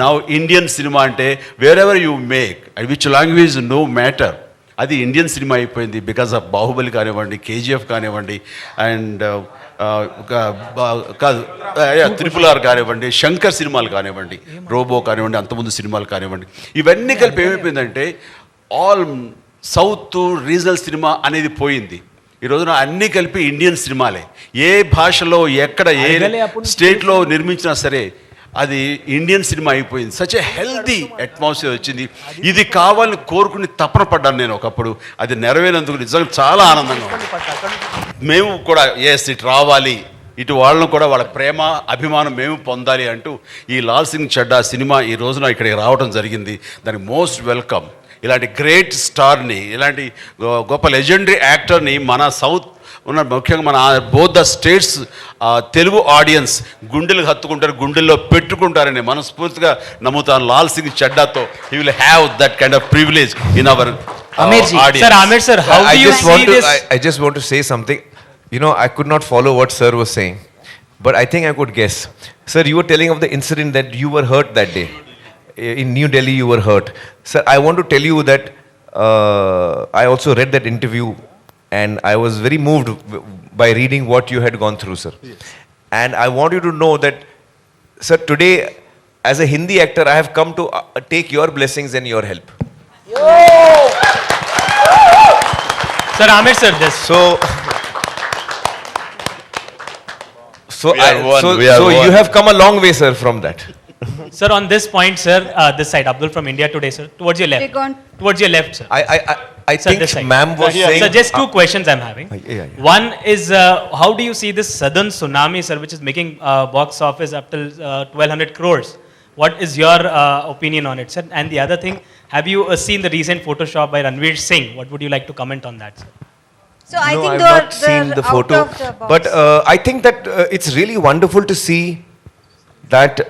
now Indian cinema అంటే wherever you make which language no matter, అది ఇండియన్ సినిమా అయిపోయింది. బికాస్ ఆఫ్ బాహుబలి కానివ్వండి, కేజీఎఫ్ కానివ్వండి, అండ్ కాదు RRR కానివ్వండి, శంకర్ సినిమాలు కానివ్వండి, రోబో కానివ్వండి, అంతకుముందు సినిమాలు కానివ్వండి, ఇవన్నీ కలిపి ఏమైపోయిందంటే ఆల్ సౌత్ రీజనల్ సినిమా అనేది పోయింది. ఈ రోజున అన్నీ కలిపి ఇండియన్ సినిమాలే. ఏ భాషలో ఎక్కడ ఏ స్టేట్లో నిర్మించినా సరే అది ఇండియన్ సినిమా అయిపోయింది. సచ్ ఏ హెల్దీ అట్మాస్ఫియర్ వచ్చింది. ఇది కావాలని కోరుకుని తపన పడ్డాను నేను ఒకప్పుడు. అది నెరవేరేందుకు నిజంగా చాలా ఆనందంగా ఉంది. మేము కూడా ఇటు రావాలి, ఇటు వాళ్ళను కూడా వాళ్ళ ప్రేమ అభిమానం మేము పొందాలి అంటూ ఈ లాల్ సింగ్ చెడ్డా సినిమా ఈ రోజున ఇక్కడికి రావడం జరిగింది. దానికి మోస్ట్ వెల్కమ్. ఇలాంటి గ్రేట్ స్టార్ని, ఇలాంటి గొప్ప లెజెండరీ యాక్టర్ని మన సౌత్ ఉన్న ముఖ్యంగా మన both the states Telugu audience గుండెలు హత్తుకుంటారు, గుండెల్లో పెట్టుకుంటారని మనస్ఫూర్తిగా నమ్ముతాను. లాల్ సింగ్ చెడ్డాతో he will have that kind of privilege in our audience. Sir, Amir sir, how do you see this? I just want to say something. You know, I could not follow what sir was saying, but I think I could guess. Sir, you were telling of the incident that you were hurt that day. In New Delhi you were hurt. Sir, I want to tell you that I also read that interview and I was very moved by reading what you had gone through, sir. Yes. And I want you to know that, sir, today as a Hindi actor I have come to take your blessings and your help. Sir, Amir sir, this. So you have come a long way, sir, from that. Sir, on this point, sir, this side, Abdul from India Today, sir, towards your left. Towards your left, sir. I sir, think ma'am was saying... Sir, just two questions I'm having. Yeah. One is, how do you see this southern tsunami, sir, which is making box office up till 1,200 crores? What is your opinion on it, sir? And the other thing, have you seen the recent Photoshop by Ranveer Singh? What would you like to comment on that, sir? So I No, think I've not seen the out photo, of the box. but I think that it's really wonderful to see that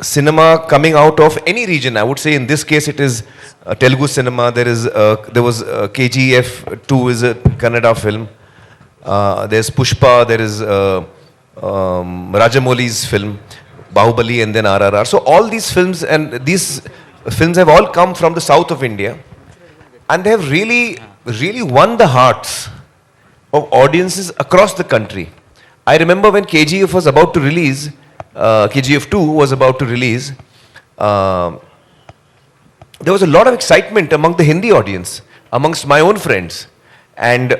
cinema coming out of any region. I would say in this case it is Telugu cinema. There was KGF 2 is a Kannada film. There's Pushpa. There is Rajamouli's film, Bahubali, and then RRR. So all these films have all come from the south of India, and they have really won the hearts of audiences across the country. I remember when KGF was about to release, KGF 2 was about to release, there was a lot of excitement among the Hindi audience, amongst my own friends. And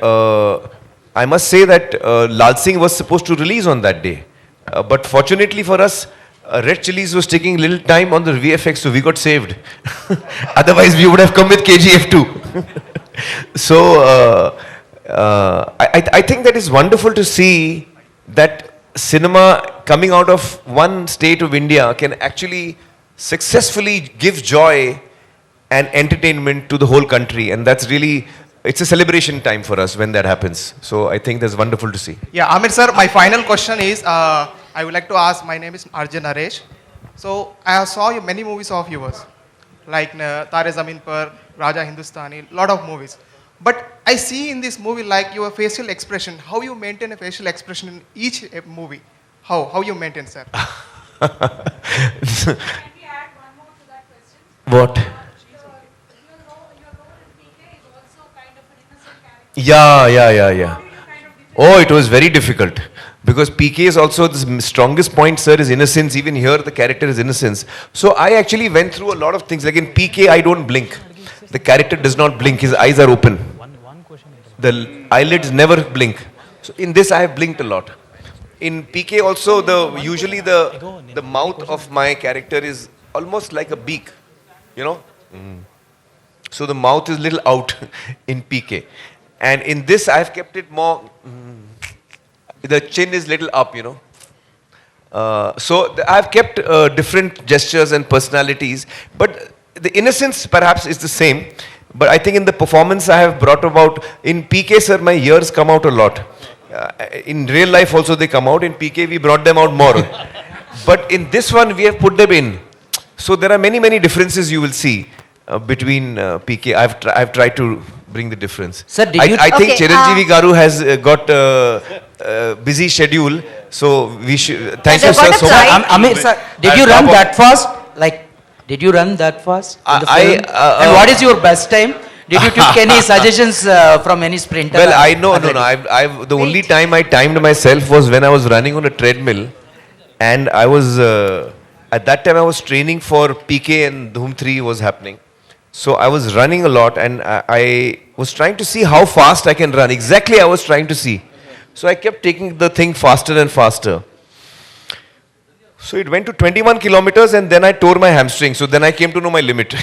I must say that Laal Singh was supposed to release on that day. But fortunately for us, Red Chillies was taking a little time on the VFX, so we got saved. Otherwise, we would have come with KGF 2. So, I think that is wonderful to see that cinema coming out of one state of India can actually successfully give joy and entertainment to the whole country. And that's really, it's a celebration time for us when that happens. So I think that's wonderful to see. Yeah, Amir sir, my final question is, I would like to ask, my name is Arjun Naresh. So I saw you many movies of yours, like Tare Zameen Par, Raja Hindustani, lot of movies. But I see in this movie like your facial expression, how you maintain a facial expression in each movie. How you maintain, sir? What? Yeah. Oh, it was very difficult. Because PK is also the strongest point, sir, is innocence. Even here, the character is innocence. So I actually went through a lot of things. Like in PK, I don't blink. The character does not blink. His eyes are open. The eyelids never blink. So in this, I have blinked a lot. In PK also, usually the mouth of my character is almost like a beak, you know. So the mouth is little out in PK. And in this, I have kept it more. The chin is little up, you know. So I've kept different gestures and personalities, but the innocence perhaps is the same. But I think in the performance I have brought about, in PK, sir, my ears come out a lot. In real life also they come out. In PK we brought them out more. But in this one we have put them in. So there are many differences you will see between PK. I've tried to bring the difference. Sir, I think Chiranjeevi Garu has got busy schedule, so we should. Thank you, sir. So much. Amir, sir, did you run that fast? Like, did you run that fast? In the film? And what is your best time? Did you take any suggestions from any sprinter? Well, no. The only time I timed myself was when I was running on a treadmill, and I was at that time I was training for PK and Dhoom 3 was happening. So I was running a lot, and I was trying to see how fast I can run. Exactly, I was trying to see. So I kept taking the thing faster and faster. So it went to 21 kilometers, and then I tore my hamstring. So then I came to know my limit.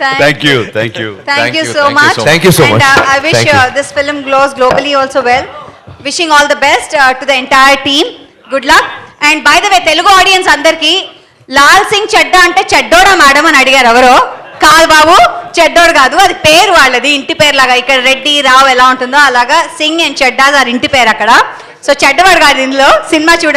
Thank you. Thank you so much. Thank you so much. And I wish this film glows globally also well. Wishing all the best to the entire team. Good luck. And by the way, Telugu audience andarki, Lal Singh Chaddha అంటే చెడ్డోడా madam అని అడిగారు ఎవరో. కాదు బాబు, చెడ్డోడు కాదు, అది పేరు వాళ్ళది, ఇంటి పేరు లాగా. ఇక్కడ రెడ్డి రావు ఎలా ఉంటుందో అలాగా సింగ్ అండ్ చెడ్డా ఇంటి పేరు అక్కడ. సో చెడ్డవాడు కాదు ఇందులో. సినిమా చూడండి.